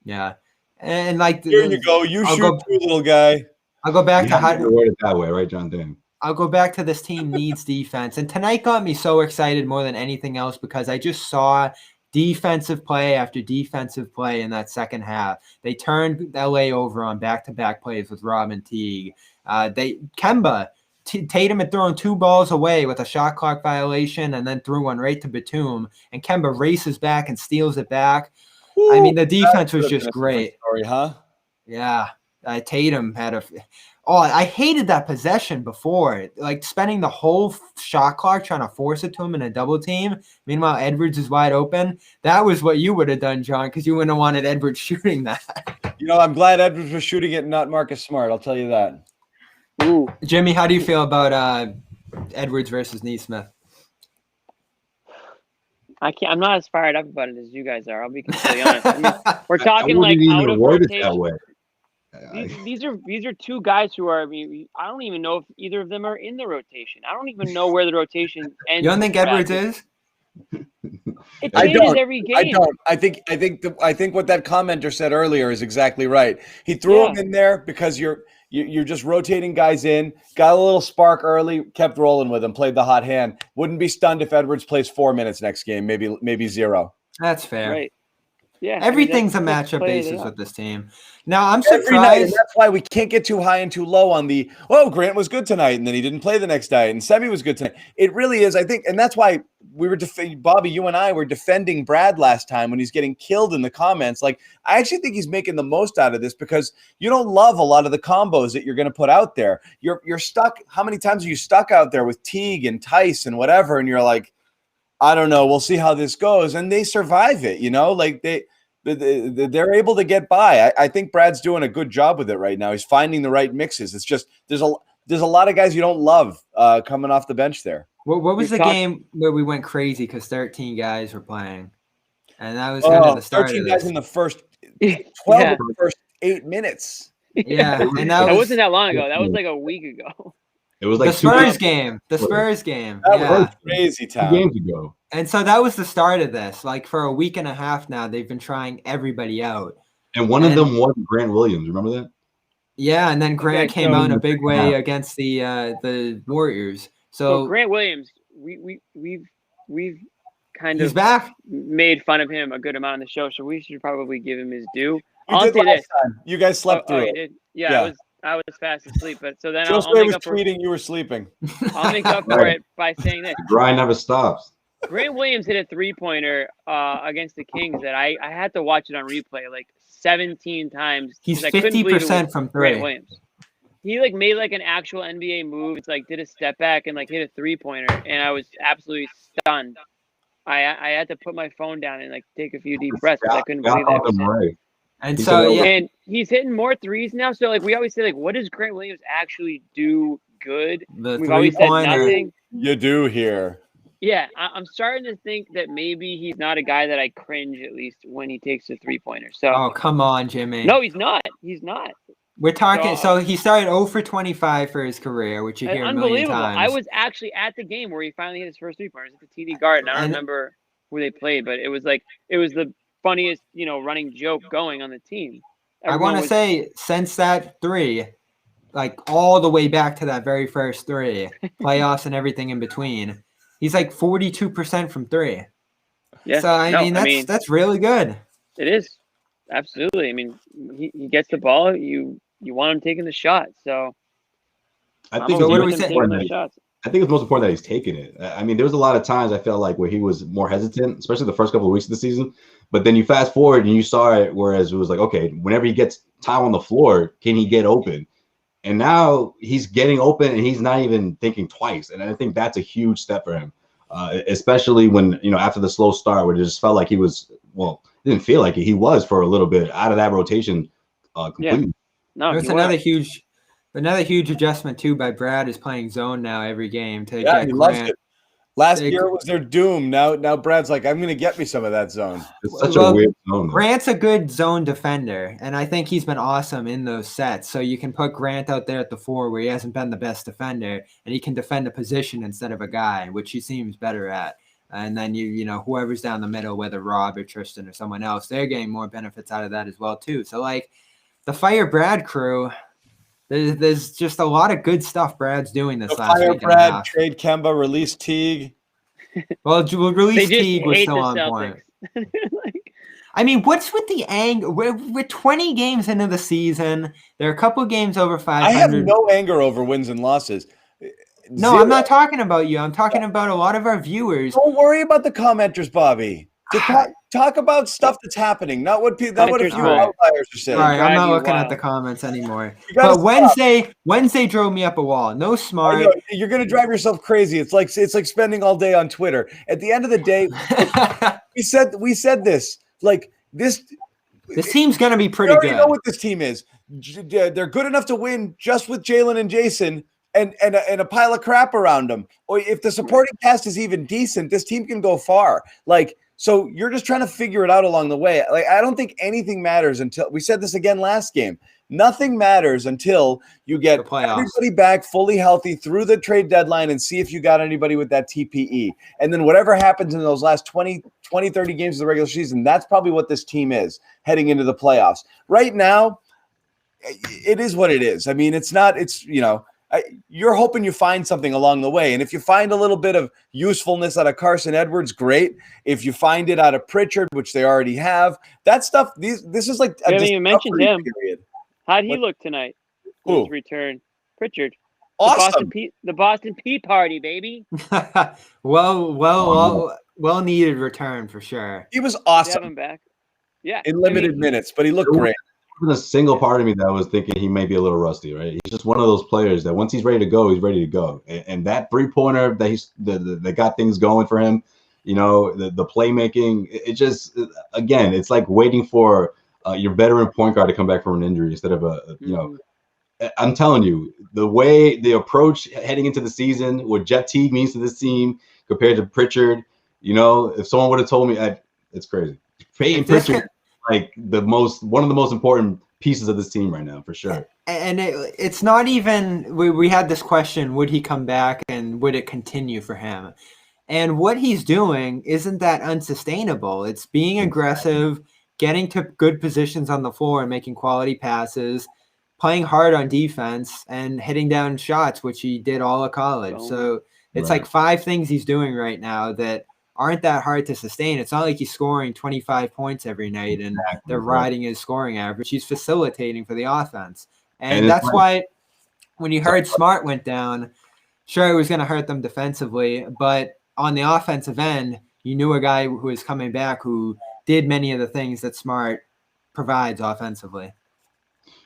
Yeah. And like, here you go. You shoot too, little guy. I'll go back to how to word it that way, right, John Dan? I'll go back to this team needs defense. And tonight got me so excited more than anything else because I just saw defensive play after defensive play in that second half. They turned LA over on back-to-back plays with Robin Teague. Kemba, Tatum had thrown 2 balls away with a shot clock violation and then threw one right to Batum. And Kemba races back and steals it back. Ooh, I mean, the defense was just great. Story, huh? Yeah. Tatum had I hated that possession before, like spending the whole shot clock trying to force it to him in a double team. Meanwhile, Edwards is wide open. That was what you would have done, John, because you wouldn't have wanted Edwards shooting that. I'm glad Edwards was shooting it and not Marcus Smart. I'll tell you that. Ooh. Jimmy, how do you feel about Edwards versus Neesmith? I'm not as fired up about it as you guys are. I'll be completely honest. We're talking like out of rotation. These are 2 guys who are. I don't even know if either of them are in the rotation. I don't even know where the rotation ends. You don't think Edwards is? It changes every game. I don't. I think what that commenter said earlier is exactly right. He threw him in there because you're just rotating guys in. Got a little spark early, kept rolling with him, played the hot hand. Wouldn't be stunned if Edwards plays 4 minutes next game, maybe 0. That's fair. Right. Yeah, Everything's a that's matchup play basis out. with this team. Now I'm Every night, and surprised. that's why we can't get too high and too low on the, oh, Grant was good tonight, and then he didn't play the next night, and Semi was good tonight. It really is, I think, and that's why we were Bobby, you and I were defending Brad last time when he's getting killed in the comments. Like, I actually think he's making the most out of this because you don't love a lot of the combos that you're going to put out there. You're stuck. How many times are you stuck out there with Teague and Tice and whatever, and you're like, I don't know, we'll see how this goes, and they survive it, like they're able to get by. I think Brad's doing a good job with it right now. He's finding the right mixes. It's just there's a lot of guys you don't love coming off the bench there. What was the game where we went crazy because 13 guys were playing, and that was kind of the start 13 of guys this. in the first 12 Yeah. of the first 8 minutes. Yeah, and That wasn't that long ago. That was like a week ago. It was like the Spurs game. The Spurs game. That Yeah. was crazy 2 time. games ago. And so that was the start of this. Like for a week and a half now, they've been trying everybody out. And one of them was Grant Williams. Remember that? Yeah, and then Grant Okay, came so- out in a big way against the Warriors. So So Grant Williams, we've kind he's of back. made fun of him a good amount on the show, so we should probably give him his due. You I'll did say last this. time. You guys slept through you it. did? Yeah, Yeah. I was fast asleep, but so then Joe I'll Sway make was up for tweeting. You were sleeping. I'll make up for it by saying this. The grind never stops. Grant Williams hit a 3-pointer against the Kings that I had to watch it on replay like 17 times. He's 'cause I couldn't believe it was 50% from Grant three. Williams. He like made like an actual NBA move. It's like did a step back and like hit a 3-pointer, and I was absolutely stunned. I had to put my phone down and like take a few deep breaths because I couldn't believe that. was it. And He's so an yeah, And he's hitting more threes now. So like we always say, like, what does Grant Williams actually do good? the We've always said 3-pointer. nothing. You do here. Yeah, I'm starting to think that maybe he's not a guy that I cringe at least when he takes a 3-pointer. So Oh, come on, Jimmy. no, he's not. He's not. We're talking. So- So he started 0 for 25 for his career, which you hear a million Unbelievable. times. I was actually at the game where he finally hit his first 3-pointers at the TD Garden. I don't And- remember who they played, but it was the funniest, running joke going on the team. I want to say since that 3, like all the way back to that very first 3, playoffs and everything in between, he's like 42% from 3. Yeah. So I mean that's really good. It is. Absolutely. I mean, he gets the ball. You want him taking the shot. So I I'm think So okay what do with we him say? taking those shots. I think it's most important that he's taking it. I mean, there was a lot of times I felt like where he was more hesitant, especially the first couple of weeks of the season. But then you fast forward and you saw it, whereas it was like, okay, whenever he gets time on the floor, can he get open? And now he's getting open and he's not even thinking twice. And I think that's a huge step for him, especially when, after the slow start where it just felt like he was, well, it didn't feel like it. He was for a little bit out of that rotation completely. No, It's you another are. huge adjustment too by Brad is playing zone now every game to Yeah, get he loves Grant. it. Last year was their doom. Now Brad's like, I'm going to get me some of that zone. It's such Well, a weird zone. though. Grant's a good zone defender, and I think he's been awesome in those sets. So you can put Grant out there at the 4 where he hasn't been the best defender, and he can defend a position instead of a guy, which he seems better at. And then whoever's down the middle, whether Rob or Tristan or someone else, they're getting more benefits out of that as well too. So like the Fire Brad crew, there's just a lot of good stuff Brad's doing this last Fire week and a Brad, half. trade Kemba, release Teague. Well, They release just Teague was hate still the on Celtics. point. Like, I mean, what's with the anger? We're 20 games into the season. There are a couple games over 500. I have no anger over wins and losses. No, Zero. I'm not talking about you. I'm talking about a lot of our viewers. Don't worry about the commenters, Bobby. Talk about stuff that's happening, not what a few Commenters outliers are saying. All right, I'm drive not you looking at wild. the comments anymore. You gotta But stop. Wednesday drove me up a wall. No I smart. know, you're going to drive yourself crazy. It's like spending all day on Twitter. At the end of the day, we said this. Like this team's gonna be we pretty already good. know what this team is. They're good enough to win just with Jaylen and Jayson and a pile of crap around them. Or if the supporting cast is even decent, this team can go far. Like, so you're just trying to figure it out along the way. Like, I don't think anything matters until we said this again last game. Nothing matters until you get The playoffs. everybody back fully healthy through the trade deadline and see if you got anybody with that TPE. And then whatever happens in those last 20, 30 games of the regular season, that's probably what this team is heading into the playoffs. Right now, it is what it is. I mean, it's you're hoping you find something along the way. And if you find a little bit of usefulness out of Carsen Edwards, great. If you find it out of Pritchard, which they already have, that stuff, this is like I haven't even mentioned him. Period. How'd he look tonight? Who? His return. Pritchard. Awesome. The Boston Pea Party, baby. well needed return for sure. He was Have awesome him back. Yeah. in limited minutes, but he looked great. There's a single part of me that was thinking he may be a little rusty, right? He's just one of those players that once he's ready to go, he's ready to go. And that 3-pointer that got things going for him, you know, the playmaking, it just, again, it's like waiting for your veteran point guard to come back from an injury instead of you know, I'm telling you, the approach heading into the season, what Jeff Teague means to this team compared to Pritchard, you know, if someone would have told me, it's crazy. Payton Pritchard, like one of the most important pieces of this team right now, for sure. And it's not even, we had this question, would he come back and would it continue for him? And what he's doing isn't that unsustainable. It's being aggressive, getting to good positions on the floor and making quality passes, playing hard on defense and hitting down shots, which he did all of college. So it's like 5 things he's doing right now that aren't that hard to sustain. It's not like he's scoring 25 points every night and they're riding his scoring average. He's facilitating for the offense. And that's why when you heard Smart went down, sure, it was going to hurt them defensively, but on the offensive end, you knew a guy who was coming back who did many of the things that Smart provides offensively.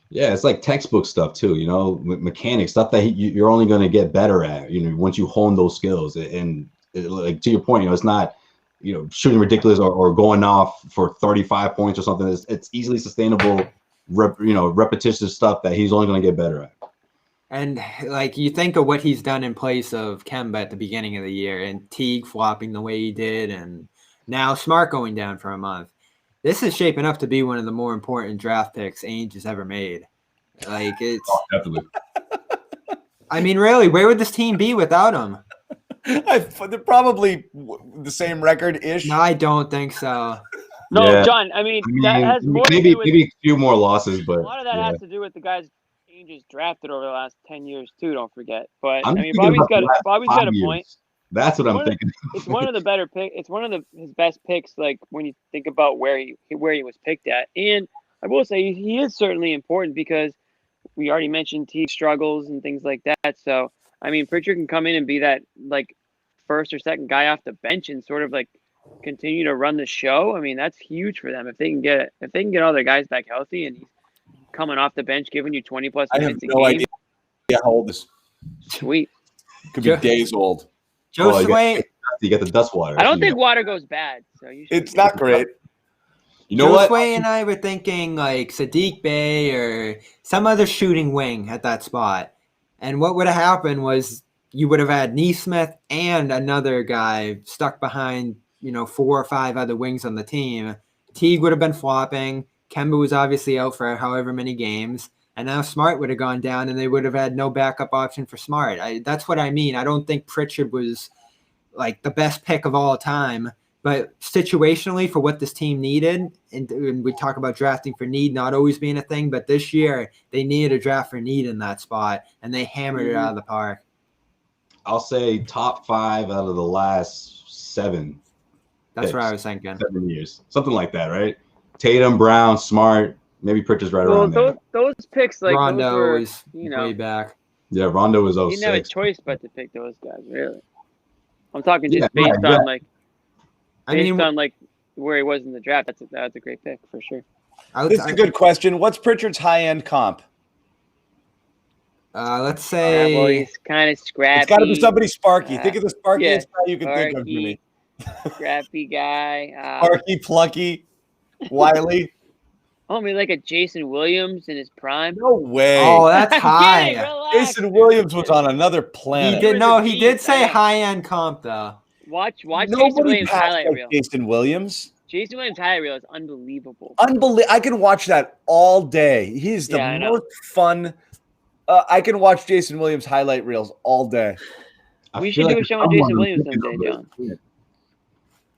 Yeah, it's like textbook stuff too, you know, mechanics, stuff that you're only going to get better at, you know, once you hone those skills. And like to your point, you know, it's not, you know, shooting ridiculous or going off for 35 points or something. It's easily sustainable, repetitive stuff that he's only going to get better at. And like you think of what he's done in place of Kemba at the beginning of the year and Teague flopping the way he did, and now Smart going down for a month. This is shaping up to be one of the more important draft picks Ainge has ever made. Like it's definitely. I mean, really, where would this team be without him? They're probably the same record-ish. No, I don't think so. No, Yeah. John. I mean, that has more to do with maybe a few more losses, but a lot of that has to do with the guys Ainge has drafted over the last 10 years too. Don't forget. But I mean, Bobby's got a point. That's what I'm thinking. It's one of the better picks. It's one of his best picks. Like when you think about where he was picked at, and I will say he is certainly important because we already mentioned Teague struggles and things like that. So I mean, Pritchard can come in and be that like first or second guy off the bench and sort of like continue to run the show. I mean, that's huge for them if they can get all their guys back healthy and he's coming off the bench giving you 20+ minutes I have a no game. idea how old this. Sweet. Could be days old. Joe Swain. You get the dust water. I don't think water goes bad. So It's not great. You know what? Sway and I were thinking like Sadiq Bey or some other shooting wing at that spot. And what would have happened was you would have had Neesmith and another guy stuck behind, 4 or 5 other wings on the team. Teague would have been flopping. Kemba was obviously out for however many games. And now Smart would have gone down and they would have had no backup option for Smart. That's what I mean. I don't think Pritchard was like the best pick of all time. But situationally for what this team needed, and we talk about drafting for need not always being a thing, but this year they needed a draft for need in that spot, and they hammered it out of the park. I'll say top 5 out of the last 7. That's picks, what I was thinking. 7 years, something like that, right? Tatum, Brown, Smart, maybe Pritchard's right around there. Those picks, like Rondo those were, was way back. Yeah, Rondo was 06. You didn't have a choice but to pick those guys, really. I'm talking just based on like. Based on like where he was in the draft, that's a great pick for sure. This is a good question. What's Pritchard's high-end comp? Let's say. Well, he's kind of scrappy. It's got to be somebody sparky. Think of the sparkiest guy you can think of for me. Scrappy guy. Sparky, plucky, wily. Oh, maybe like a Jason Williams in his prime. No way. Oh, that's high. Jason Williams was on another planet. He did say high-end comp though. Watch Jason Williams highlight reel. Jason Williams highlight reel is unbelievable. I can watch that all day. He's the most fun. I can watch Jason Williams highlight reels all day. We should do a show on Jason Williams someday, John.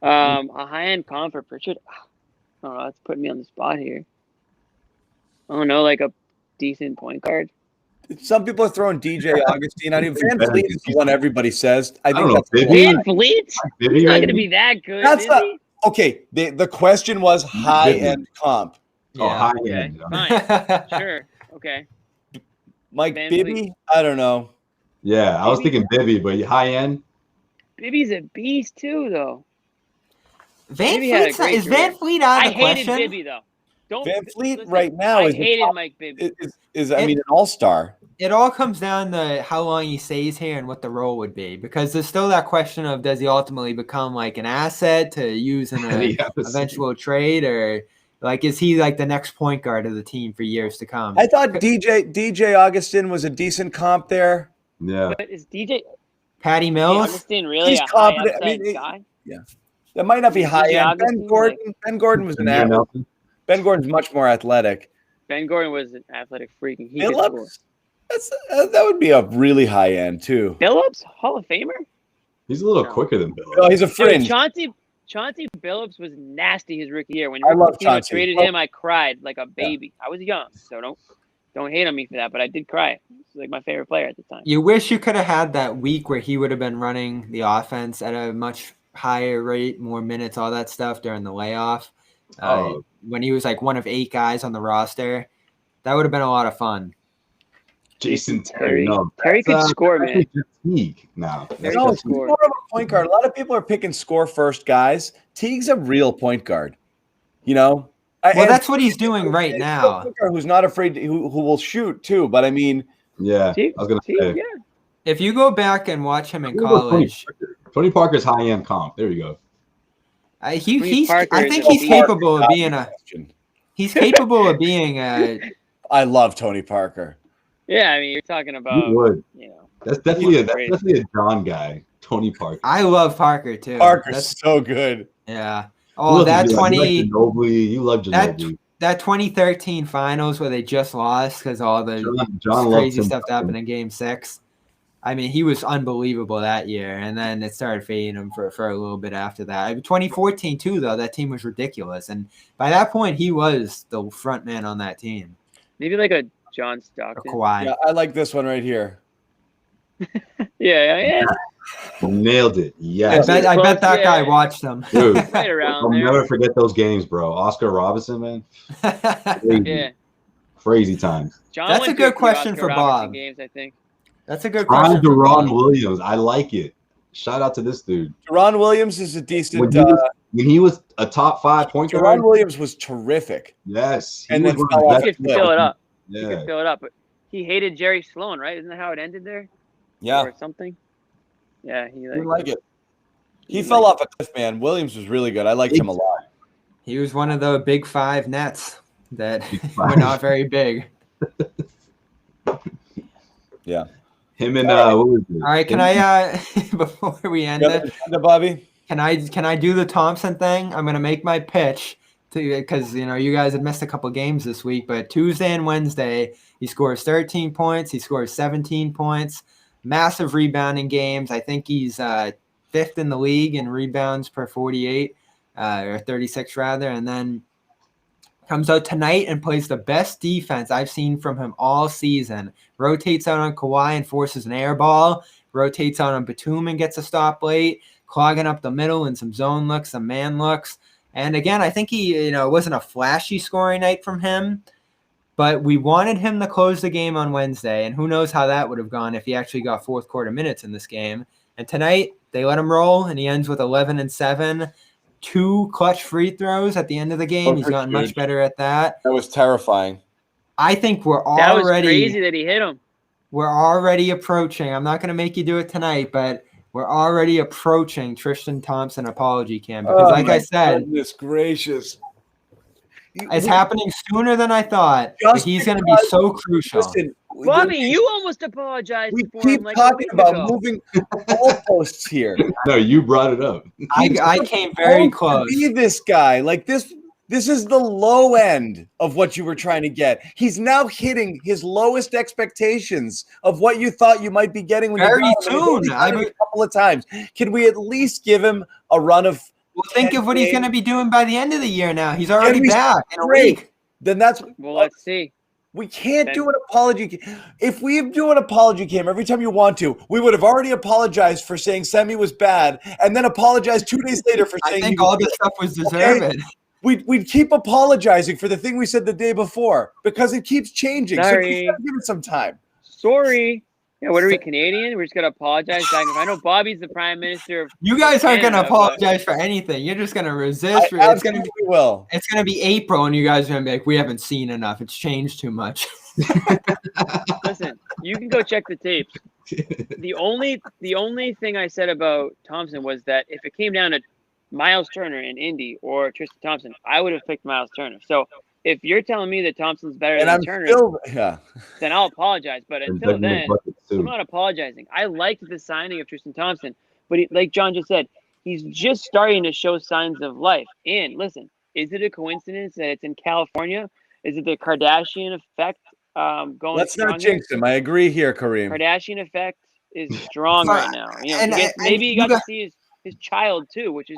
A high-end comp for Pritchard. I don't know. That's putting me on the spot here. I don't know, like a decent point guard. Some people are throwing DJ Augustine. I mean, Van Fleet is the one everybody says. I think don't that's know, Van Fleet? Bibby, He's not maybe? going to be that good, That's is not he? okay. The question was high end comp. Oh, high Okay, end. fine. Sure. Okay. Mike Van Bibby, Fleet. I don't know. Yeah, I was thinking Bibby, but high end. Bibby's a beast too, though. Van Bibby had a Fleet's great is Van career. Fleet out I of the hated question? Bibby though. Van Fleet listen, right now I is hated Mike Bibby. is I mean an all-star. It all comes down to how long he stays here and what the role would be, because there's still that question of does he ultimately become like an asset to use in an Yeah, eventual trade, or like is he like the next point guard of the team for years to come? I thought DJ Augustin was a decent comp there. Yeah. But is DJ Patty Mills? Augustine really He's a high competent. upside guy? That might not be high DJ end. Augustine, Ben Gordon was an Jameer athlete. Nelson? Ben Gordon's much more athletic. Ben Gordon was an athletic freak, and he could score. Phillips, that would be a really high end too. Phillips, Hall of Famer. He's a little quicker than Bill. Oh, he's a Dude, fringe. Chauncey Billups was nasty his rookie year. When I love Ricky Pitino Chauncey. traded him, I cried like a baby. I was young, so don't hate on me for that, but I did cry. He's like my favorite player at the time. You wish you could have had that week where he would have been running the offense at a much higher rate, more minutes, all that stuff during the layoff. When he was like one of 8 guys on the roster, that would have been a lot of fun. Jason Terry. No, Terry could score, man. Teague now. Terry No, could it's score. more of a point guard. A lot of people are picking score first guys. Teague's a real point guard. You know? Well, that's what he's doing right now. Who's not afraid to, who will shoot too, but I mean, Yeah, Teague, I was gonna say. yeah. If you go back and watch him in college, Tony Parker's high end comp. There you go. I Tony think Parker he's is capable of being a. I love Tony Parker. Yeah, I mean, you're talking about, You would. you know, That's definitely a John guy. Tony Parker. I love Parker too. Parker's so good. Yeah. Oh, that You like Ginobili. That 2013 finals where they just lost because all the John crazy loved stuff that happened in Game 6. I mean, he was unbelievable that year, and then it started fading him for a little bit after that. 2014 too, though, that team was ridiculous, and by that point, he was the front man on that team. maybe like a John Or Stockton. Kawhi. Yeah, I like this one right here. Yeah. Nailed it. I Yes. bet that guy Yeah. watched them. Dude, Right around I'll there. never forget those games, bro. Oscar Robinson, man. Crazy, Yeah. crazy times. John That's went a to good few question Oscar for Robertson Bob. Games, I think. That's a good Prime question. for Deron Bob. Williams. I like it. Shout out to this dude. Deron Williams is a decent. When he was a top 5 point Deron guard. Williams was terrific. Yes. And was then one of fell the off He best could fill it up. He Yeah. could fill it up. But he hated Jerry Sloan, right? Isn't that how it ended there? Yeah, Or something? Yeah, he I like it. He fell off a cliff, man. Williams was really good. I liked him a lot. He was one of the big 5 Nets that Big were five. not very big. Yeah. Him and what was it? All right, can I before we end it, Bobby? can I do the Thompson thing? I'm gonna make my pitch to because you guys had missed a couple games this week, but Tuesday and Wednesday he scores 13 points, he scores 17 points, massive rebounding games. I think he's 5th in the league in rebounds per 48 or 36 rather, and then comes out tonight and plays the best defense I've seen from him all season. Rotates out on Kawhi and forces an air ball. Rotates out on Batum and gets a stop late. Clogging up the middle and some zone looks, some man looks. And again, I think he, it wasn't a flashy scoring night from him, but we wanted him to close the game on Wednesday. And who knows how that would have gone if he actually got fourth quarter minutes in this game. And tonight they let him roll and he ends with 11 and 7. 2 clutch free throws at the end of the game. He's gotten much better at that. That was terrifying. I think That was already crazy that he hit him. we're already approaching. I'm not going to make you do it tonight, but we're already approaching Tristan Thompson apology cam because, like I said, goodness gracious, it's happening sooner than I thought. But Just he's going to be because- so crucial. Listen, Bobby, you almost apologized we for keep him like talking a week about ago. moving goalposts here. No, you brought it up. I came very Don't close. Be this guy like this. This is the low end of what you were trying to get. He's now hitting his lowest expectations of what you thought you might be getting when Very you got him. He's soon. only done it a couple of times. Can we at least give him a run of? Well, think of what he's going to be doing by the end of the year now. He's already we back in a great? week. Then that's Well, let's see. We can't do an apology. If we do an apology cam every time you want to, we would have already apologized for saying Semi was bad and then apologized 2 days later for saying I think all this stuff was deserved. Okay? We'd keep apologizing for the thing we said the day before because it keeps changing. Sorry. So give it some time. Sorry. Yeah, what are we, Canadian? We're just gonna apologize back. I know Bobby's the Prime Minister of You guys aren't Canada, gonna apologize for anything. You're just gonna resist. It's gonna be April, and you guys are gonna be like, we haven't seen enough. It's changed too much. Listen, you can go check the tapes. The only thing I said about Thompson was that if it came down to Miles Turner in Indy or Tristan Thompson, I would have picked Miles Turner. So if you're telling me that Thompson's better than Turner, then I'll apologize. But until then, I'm not apologizing. I liked the signing of Tristan Thompson, but like John just said, he's just starting to show signs of life. And listen, is it a coincidence that it's in California? Is it the Kardashian effect going? Let's not jinx him. I agree here, Kareem. Kardashian effect is strong right now. You know, maybe he got to see his child too, which is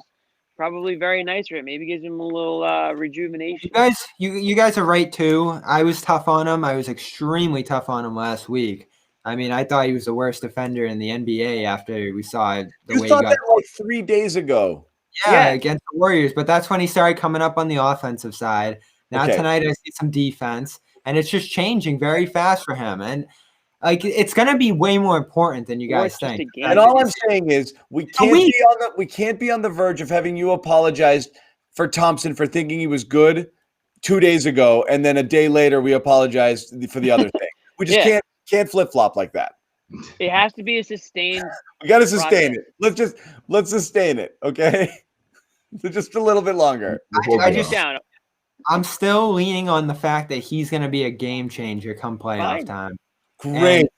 probably very nice for him. Maybe gives him a little rejuvenation. You guys are right too. I was tough on him. I was extremely tough on him last week. I mean, I thought he was the worst defender in the NBA after we saw the way he got. That like 3 days ago. Yeah, against the Warriors. But that's when he started coming up on the offensive side. Now tonight I see some defense, and it's just changing very fast for him. And like it's gonna be way more important than you guys think. And all I'm saying is we can't be on the verge of having you apologize for Thompson for thinking he was good 2 days ago, and then a day later we apologized for the other thing. We just can't flip flop like that. It has to be a sustained. We got to sustain it. Let's sustain it, okay? Just a little bit longer. I'm still leaning on the fact that he's going to be a game changer come playoff time. Great. And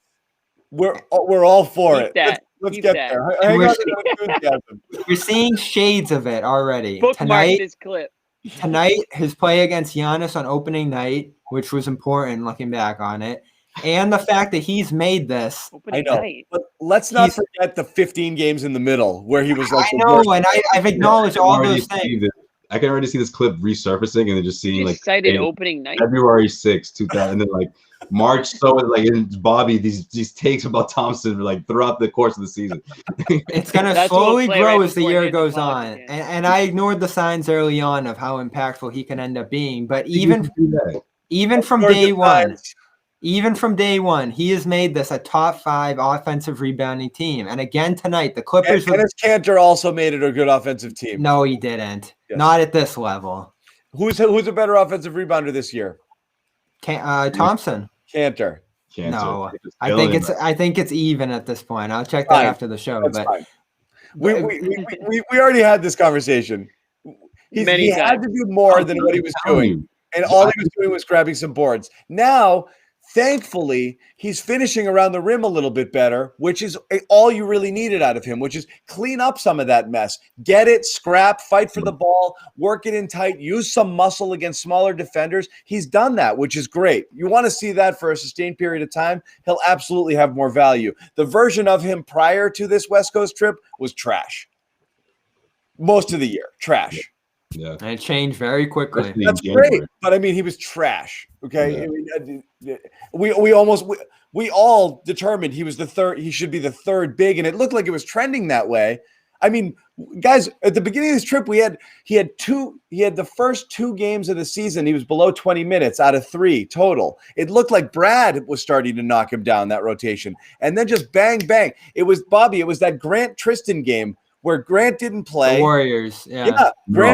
we're all for it. Let's get there. Hang on to the enthusiasm. You're seeing shades of it already. Bookmark this clip. Tonight, his play against Giannis on opening night, which was important looking back on it, and the fact that he's made this. I know. But let's not forget the 15 games in the middle where he was like. I know, and I've acknowledged all those things. I can already see this clip resurfacing and then just seeing like cited opening night February 6th, 2000, and then like March. So like and Bobby, these takes about Thompson like throughout the course of the season. It's gonna slowly grow as the year goes on, and I ignored the signs early on of how impactful he can end up being. But even from day one. Even from day one, he has made this a top 5 offensive rebounding team. And again tonight, the Clippers. Dennis Cantor also made it a good offensive team. No, he didn't. Yes. Not at this level. Who's a better offensive rebounder this year? Thompson. Cantor. No, I think it's even at this point. I'll check that after the show. That's fine. We already had this conversation. He had to do more than what he was doing, and all he was doing was grabbing some boards. Now. Thankfully, he's finishing around the rim a little bit better, which is all you really needed out of him, which is clean up some of that mess. Get it, scrap, fight for the ball, work it in tight, use some muscle against smaller defenders. He's done that, which is great. You want to see that for a sustained period of time, he'll absolutely have more value. The version of him prior to this West Coast trip was trash. Most of the year, trash. Yeah, and it changed very quickly. That's great, but I mean, he was trash. Okay, I mean, we all determined he was the third. He should be the third big, and it looked like it was trending that way. I mean, guys, at the beginning of this trip, he had the first 2 games of the season. He was below 20 minutes out of 3 total. It looked like Brad was starting to knock him down that rotation, and then just bang bang. It was Bobby. It was that Grant Tristan game. Where Grant didn't play. The Warriors, Grant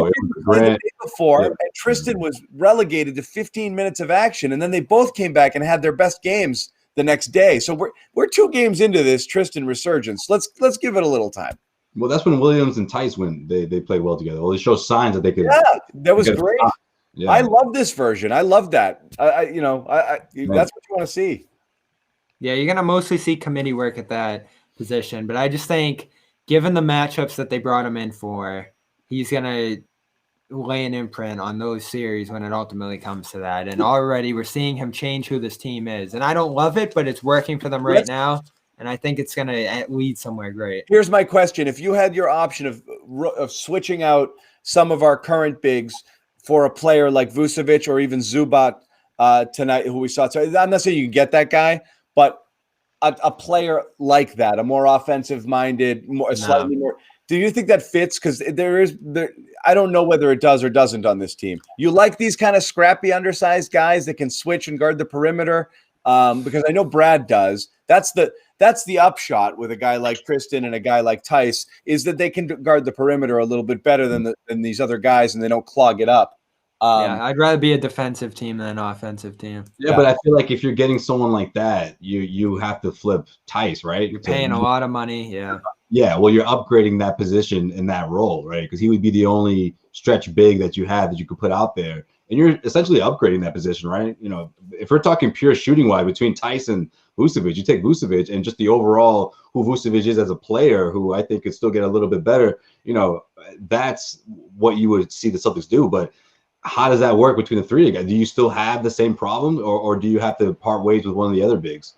didn't play the day before, and Tristan was relegated to 15 minutes of action, and then they both came back and had their best games the next day. So we're 2 games into this Tristan resurgence. Let's give it a little time. Well, that's when Williams and Tice they played well together. Well, they showed signs that they could. Yeah, that was great. Yeah. I love this version. I love that. That's what you want to see. Yeah, you're gonna mostly see committee work at that position, but I just think. Given the matchups that they brought him in for, he's going to lay an imprint on those series when it ultimately comes to that. And already we're seeing him change who this team is. And I don't love it, but it's working for them right now. And I think it's going to lead somewhere great. Here's my question. If you had your option of switching out some of our current bigs for a player like Vucevic or even Zubac tonight who we saw. So I'm not saying you can get that guy, but a player like that, a more offensive-minded, slightly more. Do you think that fits? Because I don't know whether it does or doesn't on this team. You like these kind of scrappy, undersized guys that can switch and guard the perimeter? Because I know Brad does. That's the upshot with a guy like Tristan and a guy like Tice, is that they can guard the perimeter a little bit better than these other guys, and they don't clog it up. I'd rather be a defensive team than an offensive team. Yeah, but I feel like if you're getting someone like that, you have to flip Tice, right? You're paying a lot of money, yeah. Yeah, well, you're upgrading that position in that role, right? Because he would be the only stretch big that you have that you could put out there. And you're essentially upgrading that position, right? You know, if we're talking pure shooting wise between Tice and Vucevic, you take Vucevic and just the overall who Vucevic is as a player, who I think could still get a little bit better, you know, that's what you would see the Celtics do. But how does that work between the three guys? Do you still have the same problem, or do you have to part ways with one of the other bigs?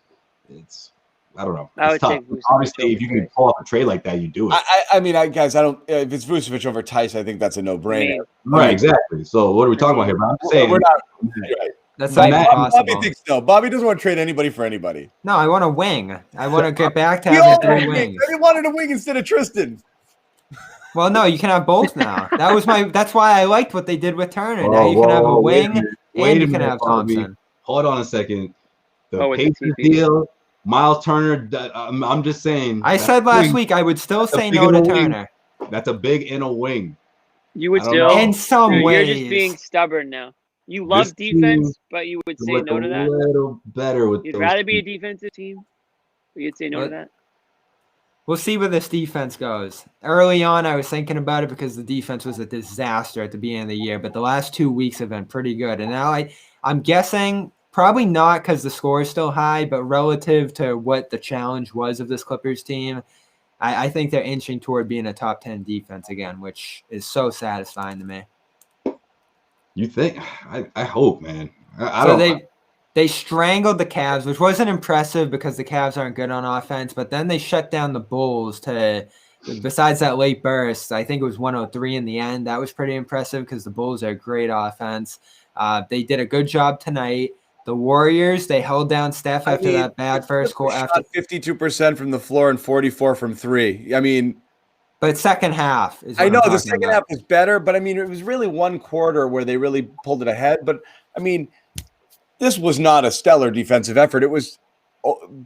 I don't know. I would tough. Obviously, if you can pull off a trade like that, you do it. I mean, guys, I don't. If it's Vucevic over Tice, I think that's a no-brainer. Right, exactly. So what are we talking about here? I'm saying we're not. Right. That's not possible. Bobby thinks no. Bobby doesn't want to trade anybody for anybody. No, I want a wing. I want to get back to having 3 wings. I wanted a wing instead of Tristan. Well, no, you can have both now. That's why I liked what they did with Turner. Now you can have a wing and you can have Thompson. Hold on a second. The Payton deal, Miles Turner. I'm just saying. I said last week I would still say no to Turner. That's a big in a wing. You would still, in some ways. You're just being stubborn now. You love defense, but you would say no to that. A little better with. You'd rather be a defensive team, but you'd say no to that. We'll see where this defense goes. Early on, I was thinking about it because the defense was a disaster at the beginning of the year, but the last 2 weeks have been pretty good. And now I'm guessing probably not because the score is still high, but relative to what the challenge was of this Clippers team, I think they're inching toward being a top 10 defense again, which is so satisfying to me. You think? I hope, man. They strangled the Cavs, which wasn't impressive because the Cavs aren't good on offense, but then they shut down the Bulls besides that late burst, I think it was 103 in the end. That was pretty impressive because the Bulls are great offense. They did a good job tonight. The Warriors, they held down Steph after that bad first quarter. Shot 52% from the floor and 44 from three. I mean, but second half is I know the second half was better, but I mean, it was really one quarter where they really pulled it ahead. But I mean, this was not a stellar defensive effort. It was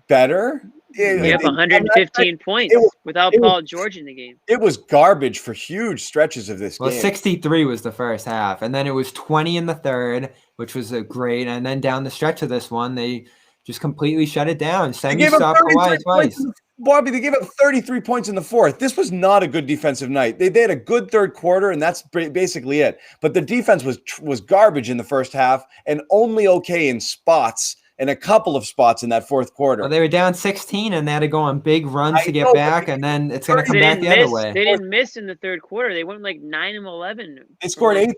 better. We have 115 points without Paul George in the game. It was garbage for huge stretches of this game. 63 was the first half, and then it was 20 in the third, which was great. And then down the stretch of this one, they just completely shut it down. Semi stopped Kawhi twice. Bobby, they gave up 33 points in the fourth. This was not a good defensive night. They had a good third quarter, and that's basically it. But the defense was garbage in the first half and only okay in spots and a couple of spots in that fourth quarter. Well, they were down 16, and they had to go on big runs to get back, and then it's going to come back the other way. They didn't miss in the third quarter. They went like 9 and 11. They scored 8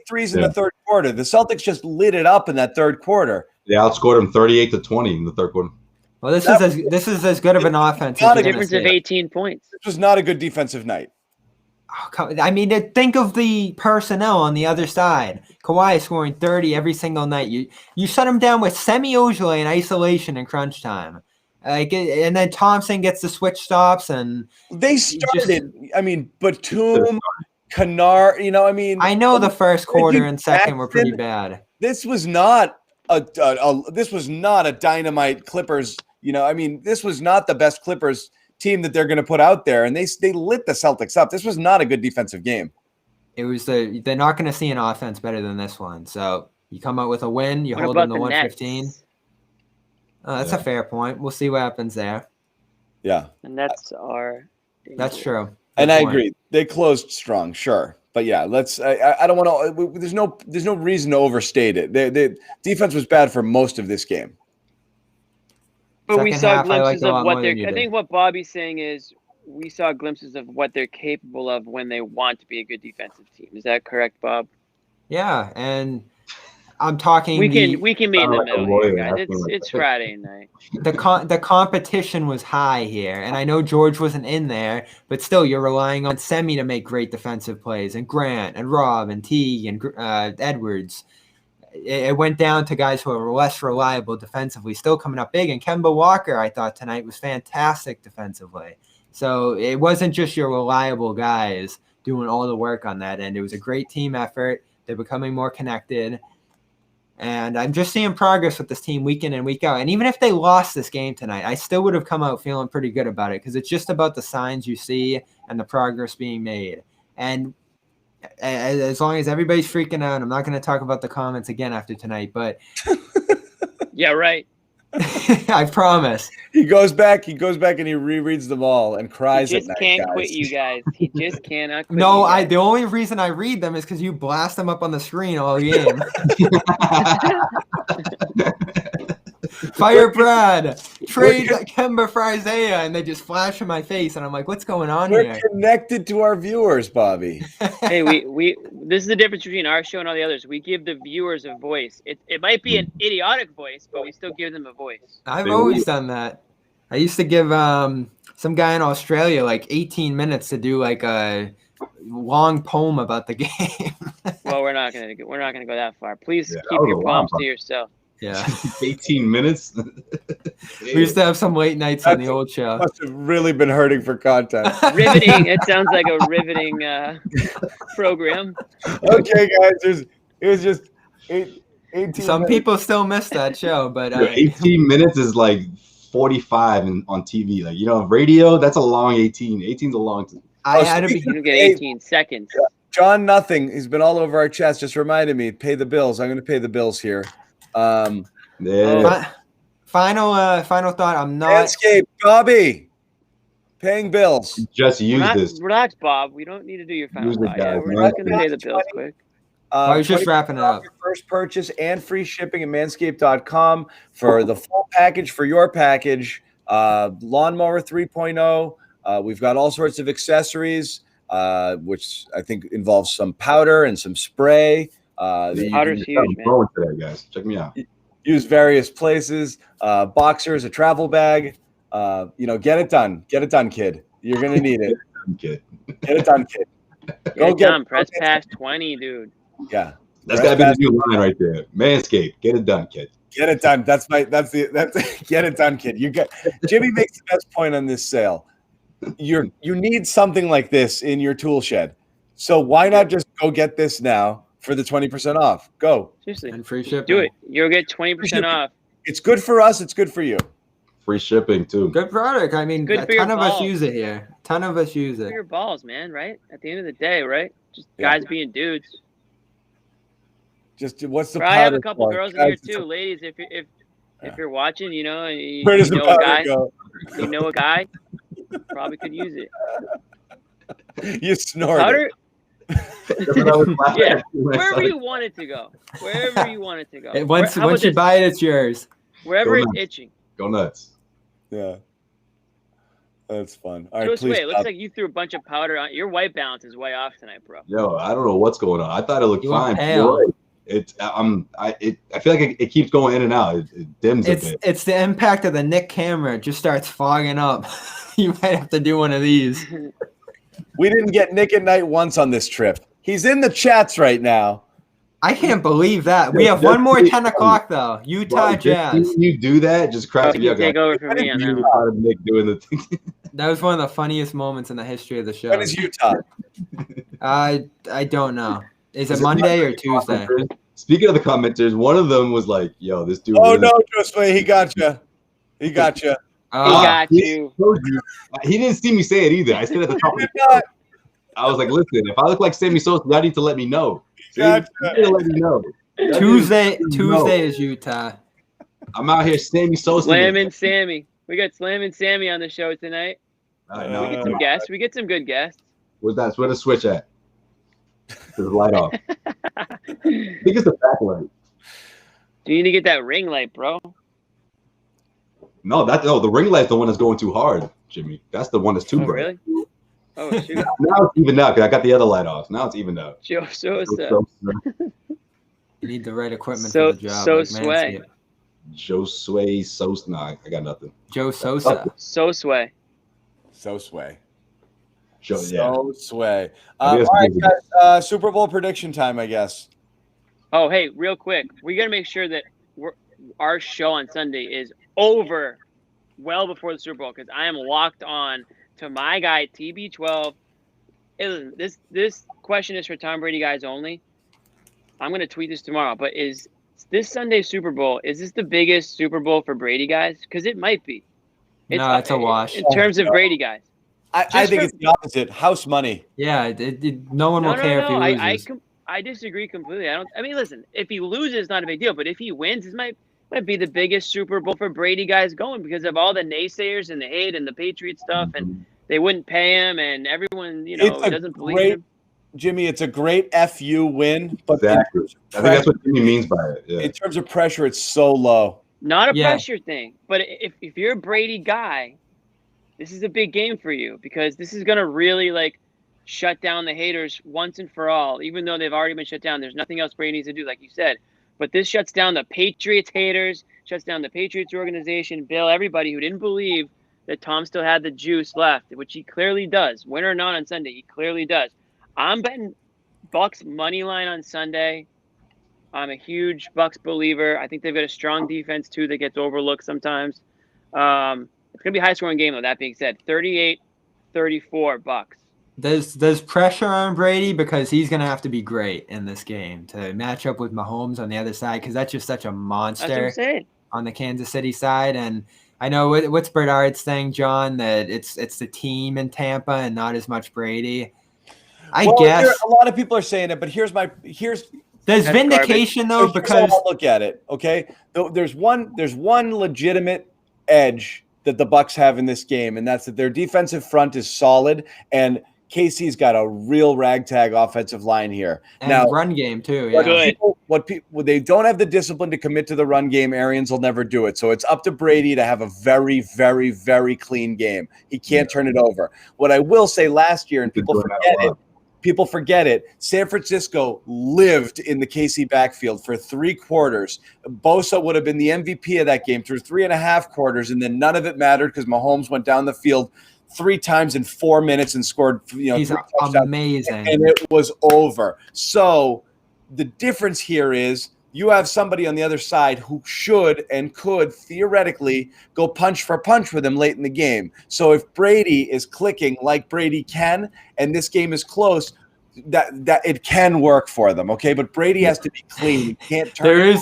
threes in the third quarter. The Celtics just lit it up in that third quarter. They outscored them 38-20 in the third quarter. Well, this is as good of an offense. Not a difference of 18 points. This was not a good defensive night. Oh, I mean, think of the personnel on the other side. Kawhi is scoring 30 every single night. You shut him down with Semi Ojeleye in isolation in crunch time. And then Thompson gets the switch stops, and they started. Batum, Kennard. I know the first quarter and second were pretty bad. This was not a dynamite Clippers. This was not the best Clippers team that they're going to put out there, and they lit the Celtics up. This was not a good defensive game. It was they're not going to see an offense better than this one. So you come out with a win, you hold them to 115. That's a fair point. We'll see what happens there. Yeah, and that's That's true. And I agree. They closed strong, sure. But yeah, let's. I don't want to. There's no reason to overstate it. The defense was bad for most of this game. But we saw glimpses of what they're. I think what Bobby's saying is we saw glimpses of what they're capable of when they want to be a good defensive team. Is that correct, Bob? Yeah, and I'm talking. We can meet in the middle here, guys. It's Friday night. The competition was high here, and I know George wasn't in there, but still, you're relying on Semi to make great defensive plays, and Grant, and Rob, and Teague, and Edwards. it went down to guys who are less reliable defensively, still coming up big. And Kemba Walker, I thought tonight was fantastic defensively. So it wasn't just your reliable guys doing all the work on that end. It was a great team effort. They're becoming more connected. And I'm just seeing progress with this team week in and week out. And even if they lost this game tonight, I still would have come out feeling pretty good about it because it's just about the signs you see and the progress being made. And as long as everybody's freaking out, I'm not going to talk about the comments again after tonight, but yeah, right. I promise. He goes back and he rereads them all and cries He at just night, can't guys. quit you guys. He just cannot quit No, you guys. the only reason I read them is because you blast them up on the screen all game. Fire Brad, trade Kemba for Isaiah, and they just flash in my face, and I'm like, what's going on We're here? connected to our viewers, Bobby. Hey, we this is the difference between our show and all the others. We give the viewers a voice. It might be an idiotic voice, but we still give them a voice. I've always done that. I used to give some guy in Australia like 18 minutes to do like a long poem about the game. Well, we're not gonna go that far. Please Yeah, keep that was your a long poems to yourself. Yeah. 18 minutes. We used to have some late nights on the old show. Must have really been hurting for content. Riveting. It sounds like a riveting program. Okay, guys, it was just 18 Some minutes. people still miss that show, but 18 minutes is like 45 on TV. Like, radio, that's a long 18. 18's a long time. I had to be. You get 18 seconds. John Nothing, he's been all over our chats, just reminded me, pay the bills. I'm going to pay the bills here. Yeah. Final thought. I'm not. Manscaped, Bobby, paying bills. Just use this. Relax, Bob. We don't need to do your final Use it, thought. Yeah, guys. we're just going to pay the bills quick. I was just wrapping it up. Your first purchase and free shipping at manscaped.com for the full package for your package. Lawnmower 3.0. We've got all sorts of accessories, which I think involves some powder and some spray. Powder's huge, I'm man. growing today, guys. Check me out. Use various places, boxers, a travel bag. Get it done. Get it done, kid. You're gonna need it. Kid. Get it done, kid. Get done. Press past 20, dude. Yeah, That's gotta be the new line right there. Manscaped. Get it done, kid. get it done. That's get it done, kid. Jimmy makes the best point on this sale. You need something like this in your tool shed. So why not just go get this now for the 20% off? Go. Seriously. And free shipping. Do it. You'll get 20% off. It's good for us. It's good for you. Free shipping too. Good product. I mean, Good a for your ton of us balls. use it here. A ton of us use For it. your balls, man, right? At the end of the day, right? Just Yeah. guys being dudes. Just what's the But I have powder a couple for? girls in here Guys, too. Ladies, if you're watching, and you, Where does you the know a powder guy, go? you know a guy, probably could use it. You snorted. Powder, That's what I was laughing Yeah. at when I saw wherever it. you want it to go. Wherever you want it to go. Once How about you this? buy it, it's yours. Wherever Go it's nuts. itching. Go nuts. Yeah. That's fun. All right, Joe please Sway, it looks stop. like you threw a bunch of powder on. Your white balance is way off tonight, bro. Yo, I don't know what's going on. I thought it looked You are fine. pale. You're right. I feel like it keeps going in and out. It dims a bit. It's the impact of the Nick camera. It just starts fogging up. You might have to do one of these. We didn't get Nick at Night once on this trip. He's in the chats right now. I can't believe that. We have one more 10 o'clock though. Utah Bro, Jazz. just seeing you do that just cracks me You up. take over for me on that You one. thought of Nick doing the thing. That was one of the funniest moments in the history of the show. When is Utah? I don't know. Is it Is it Monday or Tuesday? Speaking of the commenters, one of them was like, "Yo, this dude." Oh really- no, Josue, he got you. He got you. He Oh, got you. told you. He didn't see me say it either. I said at the top. Of the show. I was like, "Listen, if I look like Sammy Sosa, y'all need to let me know. See? Gotcha. You need to let me know." Tuesday No. is Utah. I'm out here Sammy Sosa. Slamming Sammy. We got Slamming Sammy on the show tonight. I We know. get some guests. We get some good guests. Where's that? Where's the switch at? There's the light off. I think it's the backlight. Do you need to get that ring light, bro? No, the ring light's the one that's going too hard, Jimmy. That's the one that's too Oh, bright. really? Oh, shoot. Now it's even out because I got the other light off. Now it's even out. Joe Sosa. You need the right equipment So- for the job. so like sway. Manscaped. Josue Sosa. Nah, I got nothing. Joe Sosa. So sway. So sway. Yeah. So sway. I All guess right, busy. guys. Super Bowl prediction time, I guess. Oh, hey, real quick, we got to make sure that our show on Sunday is over well before the Super Bowl because I am locked on to my guy TB12. Hey, listen, this question is for Tom Brady guys only. I'm going to tweet this tomorrow, but is this Sunday Super Bowl, is this the biggest Super Bowl for Brady guys? Because it might be. No, it's a wash. In terms of Brady guys. I think it's the opposite. House money. Yeah, no one will care if he loses. I disagree completely. I mean, listen, if he loses, it's not a big deal. But if he wins, this might be the biggest Super Bowl for Brady guys going because of all the naysayers and the hate and the Patriots stuff, and they wouldn't pay him, and everyone, doesn't believe him. Jimmy, it's a great FU win, but exactly. I think that's what Jimmy means by it. Yeah. In terms of pressure, it's so low. Not a pressure thing, but if you're a Brady guy, this is a big game for you because this is going to really shut down the haters once and for all. Even though they've already been shut down, there's nothing else Brady needs to do, like you said. But this shuts down the Patriots haters, shuts down the Patriots organization, Bill, everybody who didn't believe that Tom still had the juice left, which he clearly does. Win or not on Sunday, he clearly does. I'm betting Bucks money line on Sunday. I'm a huge Bucks believer. I think they've got a strong defense too that gets overlooked sometimes. It's going to be a high-scoring game, though. That being said, 38-34 Bucks. There's pressure on Brady because he's going to have to be great in this game to match up with Mahomes on the other side because that's just such a monster on the Kansas City side. And I know what's Bernard's thing, John, that it's the team in Tampa and not as much Brady. I guess a lot of people are saying it, but here's there's vindication though because I'll look at it. Okay, there's one legitimate edge that the Bucks have in this game, and that's that their defensive front is solid, and KC's got a real ragtag offensive line here. And now, run game too. Yeah. What people they don't have the discipline to commit to the run game. Arians will never do it. So it's up to Brady to have a very, very, very clean game. He can't turn it over. What I will say last year, and people forget it. San Francisco lived in the KC backfield for 3 quarters. Bosa would have been the MVP of that game through 3.5 quarters, and then none of it mattered because Mahomes went down the field 3 times in 4 minutes and scored. He's 3 touchdowns, amazing, and it was over. So the difference here is you have somebody on the other side who should and could theoretically go punch for punch with him late in the game. So if Brady is clicking like Brady can, and this game is close, that it can work for them. Okay, but Brady has to be clean. He can't turn.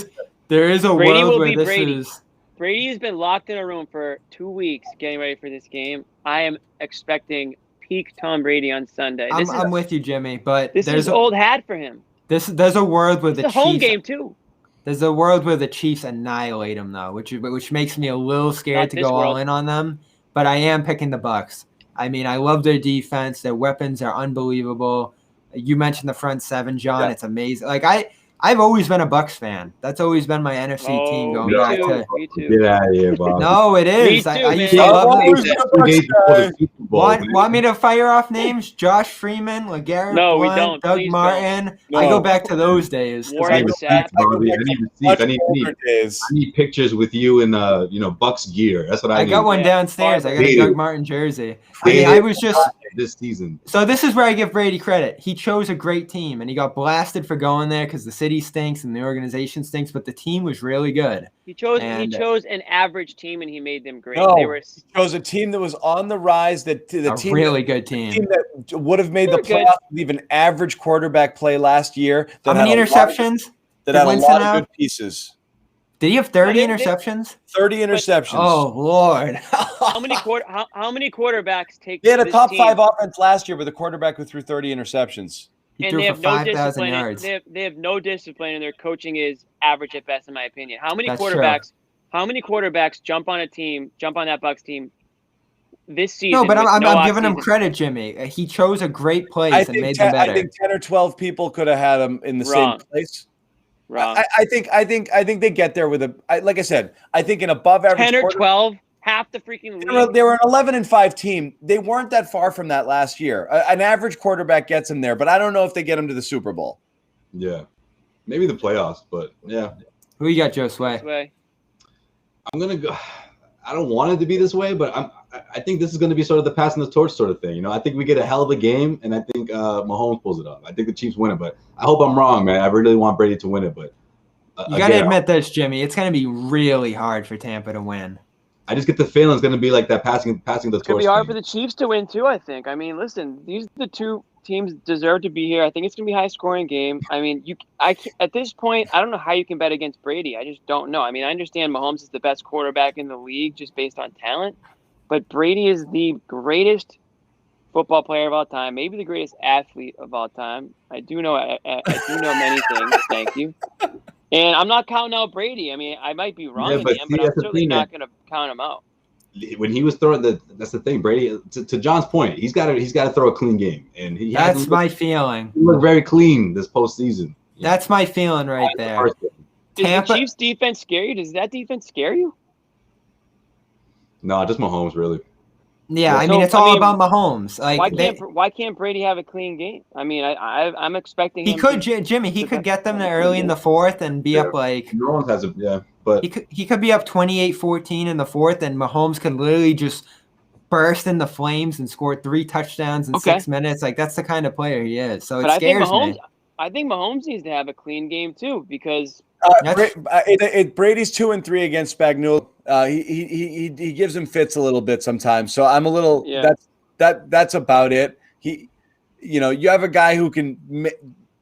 There is a Brady world will where be this Brady. is. Brady has been locked in a room for 2 weeks getting ready for this game. I am expecting peak Tom Brady on Sunday. I'm with you, Jimmy, but this is old hat for him. There's a world where the Chiefs, home game too. There's a world where the Chiefs annihilate them though, which makes me a little scared to go all in on them. But I am picking the Bucks. I mean, I love their defense. Their weapons are unbelievable. You mentioned the front seven, John. Yeah. It's amazing. I've always been a Bucks fan. That's always been my NFC team going back to. Me too. Get out of here, Bob. No, it is. Me too, I used to love it. Want me to fire off names? Josh Freeman, LeGarrette Blount, Doug Martin. No. I go back to those days. I need pictures with you in Bucks gear. That's what I need. I got one downstairs. I got a Doug Martin jersey. I was just this season. So this is where I give Brady credit. He chose a great team, and he got blasted for going there because the city stinks and the organization stinks, but the team was really good. He chose an average team, and he made them great. No, he chose a team that was on the rise. Good team that would have made the playoffs with even average quarterback play last year. How many interceptions? That had a lot of good pieces. Did he have 30 interceptions? 30 interceptions. Oh Lord! How many quarterbacks take? They had a top 5 offense last year with a quarterback who threw 30 interceptions. He threw for 5,000 yards. They have no discipline, and their coaching is average at best, in my opinion. How many quarterbacks jump on that Bucks team this season? No, but I'm giving him credit, Jimmy. He chose a great place and made them better. I think 10 or 12 people could have had him in the same place. Wrong. I think they get there with like I said, I think an above average 10 or 12, half the freaking league. They were an 11-5 team. They weren't that far from that last year. An average quarterback gets them there, but I don't know if they get them to the Super Bowl. Yeah, maybe the playoffs, but yeah. Who you got, Joe Sway? I'm gonna go. I don't want it to be this way, but I think this is going to be sort of the passing the torch sort of thing. You know, I think we get a hell of a game, and I think Mahomes pulls it off. I think the Chiefs win it, but I hope I'm wrong, man. I really want Brady to win it, but you got to admit this, Jimmy. It's going to be really hard for Tampa to win. I just get the feeling it's going to be like that passing the torch. It's going to be hard for the Chiefs to win too, I think. I mean, listen, these are the two teams deserve to be here. I think it's going to be a high-scoring game. I mean, at this point, I don't know how you can bet against Brady. I just don't know. I mean, I understand Mahomes is the best quarterback in the league just based on talent, but Brady is the greatest football player of all time, maybe the greatest athlete of all time. I do know many things. Thank you. And I'm not counting out Brady. I mean, I might be wrong in the end, but I'm certainly not going to count him out. When he was throwing that's the thing, Brady. To John's point, he's got to throw a clean game, and that's my feeling. He looked very clean this postseason. That's my feeling right there. Does the Chiefs' defense scare you? Does that defense scare you? No, just Mahomes, really. Yeah, I mean, it's all about Mahomes. Like, why can't Brady have a clean game? I mean, I'm expecting he could, Jimmy. He could get them there early in the fourth and be up like. No one has it, but he could be up 28-14 in the fourth, and Mahomes can literally just burst in the flames and score 3 touchdowns in 6 minutes. Like, that's the kind of player he is. So it scares me. I think Mahomes needs to have a clean game too, because Brady's 2-3 against Spagnuolo. He gives him fits a little bit sometimes. So I'm a little that's about it. You have a guy who can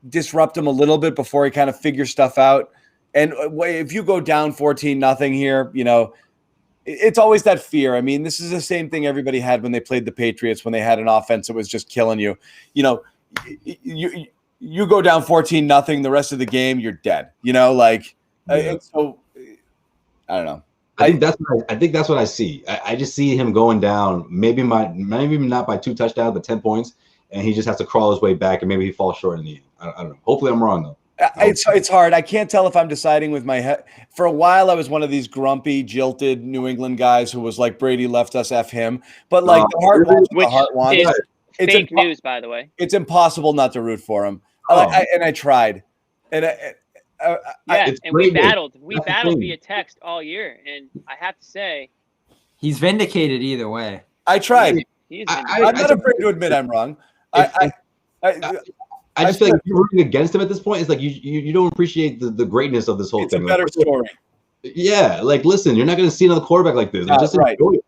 disrupt him a little bit before he kind of figures stuff out. And if you go down 14-0 here, it's always that fear. I mean, this is the same thing everybody had when they played the Patriots, when they had an offense that was just killing you. You go down 14-0 the rest of the game, you're dead. So I don't know. I think that's what I see. I just see him going down, maybe not by 2 touchdowns, but 10 points, and he just has to crawl his way back, and maybe he falls short in the end. I don't know. Hopefully, I'm wrong though. It's hard. I can't tell if I'm deciding with my head. For a while, I was one of these grumpy, jilted New England guys who was like, Brady left us, F him. But like the heart wants. It's fake news, by the way. It's impossible not to root for him. I tried. We battled via text all year, and I have to say, he's vindicated either way. I tried. I'm not afraid to admit I'm wrong. I just feel like you're rooting against him at this point. It's like you don't appreciate the greatness of this whole thing. It's a better story. Yeah, like listen, you're not going to see another quarterback like this. Just enjoy it,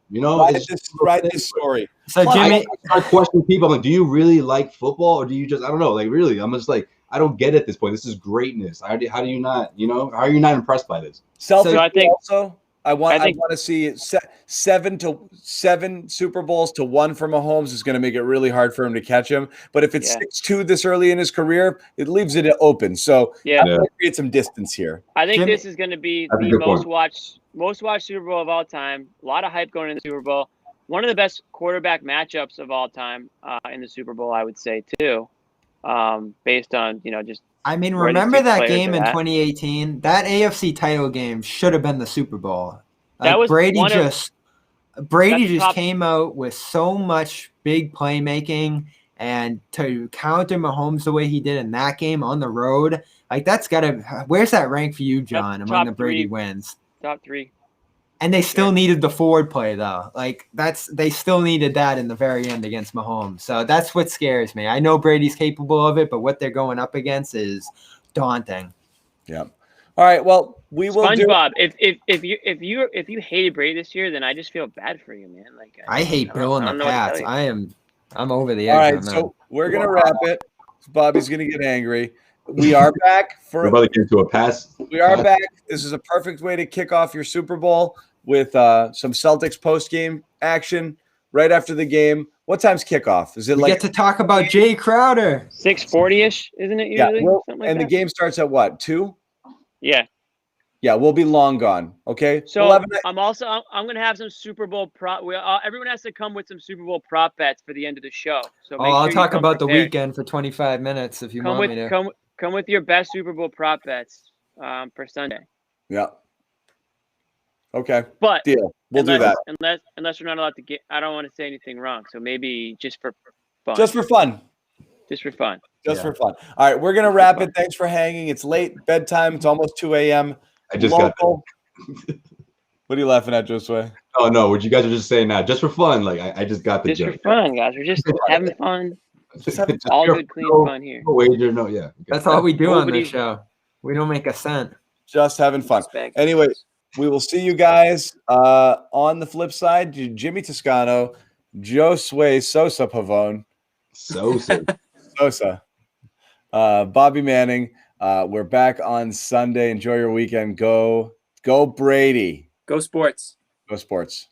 Write this story. So Jimmy, I start questioning people. I'm like, do you really like football, or do you just? I don't know. Like really, I'm just like, I don't get it at this point. This is greatness. How do you not? How are you not impressed by this? Celtics I think also. I want to see 7 Super Bowls to 1 for Mahomes is going to make it really hard for him to catch him. But if it's 6-2 this early in his career, it leaves it open. So I'm going to create some distance here. I think this is going to be the most watched Super Bowl of all time. A lot of hype going into the Super Bowl. One of the best quarterback matchups of all time in the Super Bowl, I would say too. Based on just. I mean, remember that game in 2018? That AFC title game should have been the Super Bowl. That was Brady just came out with so much big playmaking, and to counter Mahomes the way he did in that game on the road, like where's that rank for you, John, among the Brady wins? Top 3. And they still needed the forward play though. Like they still needed that in the very end against Mahomes. So that's what scares me. I know Brady's capable of it, but what they're going up against is daunting. Yeah. All right. Well, we will. SpongeBob, if you hated Brady this year, then I just feel bad for you, man. Like I hate Bill and the Pats. I'm over the edge. All right. So we're gonna wrap it. Bobby's gonna get angry. We are back for into a pass. We are back. This is a perfect way to kick off your Super Bowl with some Celtics post-game action right after the game. What time's kickoff? Is it we get to talk about Jay Crowder? 6:40ish, isn't it usually? Yeah, the game starts at what? 2? Yeah. Yeah, we'll be long gone. Okay. So I'm going to have some Super Bowl prop. Everyone has to come with some Super Bowl prop bets for the end of the show. So I'll talk about the weekend for 25 minutes if you want me to. Come with your best Super Bowl prop bets for Sunday. Yeah. Okay. But deal. We'll do that. Unless we're not allowed to get. I don't want to say anything wrong. So maybe just for fun. Just for fun. Just for fun. For fun. All right, we're gonna wrap it. Thanks for hanging. It's late bedtime. It's almost 2 a.m. I just got. What are you laughing at, Josue? Oh no, what you guys are just saying now, just for fun. Like I just got the Just joke. for fun, guys. We're just having fun. Just All good, clean fun here. No wager, no, yeah. Okay. That's all we do on Nobody's- this show. We don't make a cent. Just having fun. Respect. Anyway, we will see you guys on the flip side. Jimmy Toscano, Joe Sway, Sosa Pavone, Sosa, Bobby Manning. We're back on Sunday. Enjoy your weekend. Go Brady. Go sports. Go sports.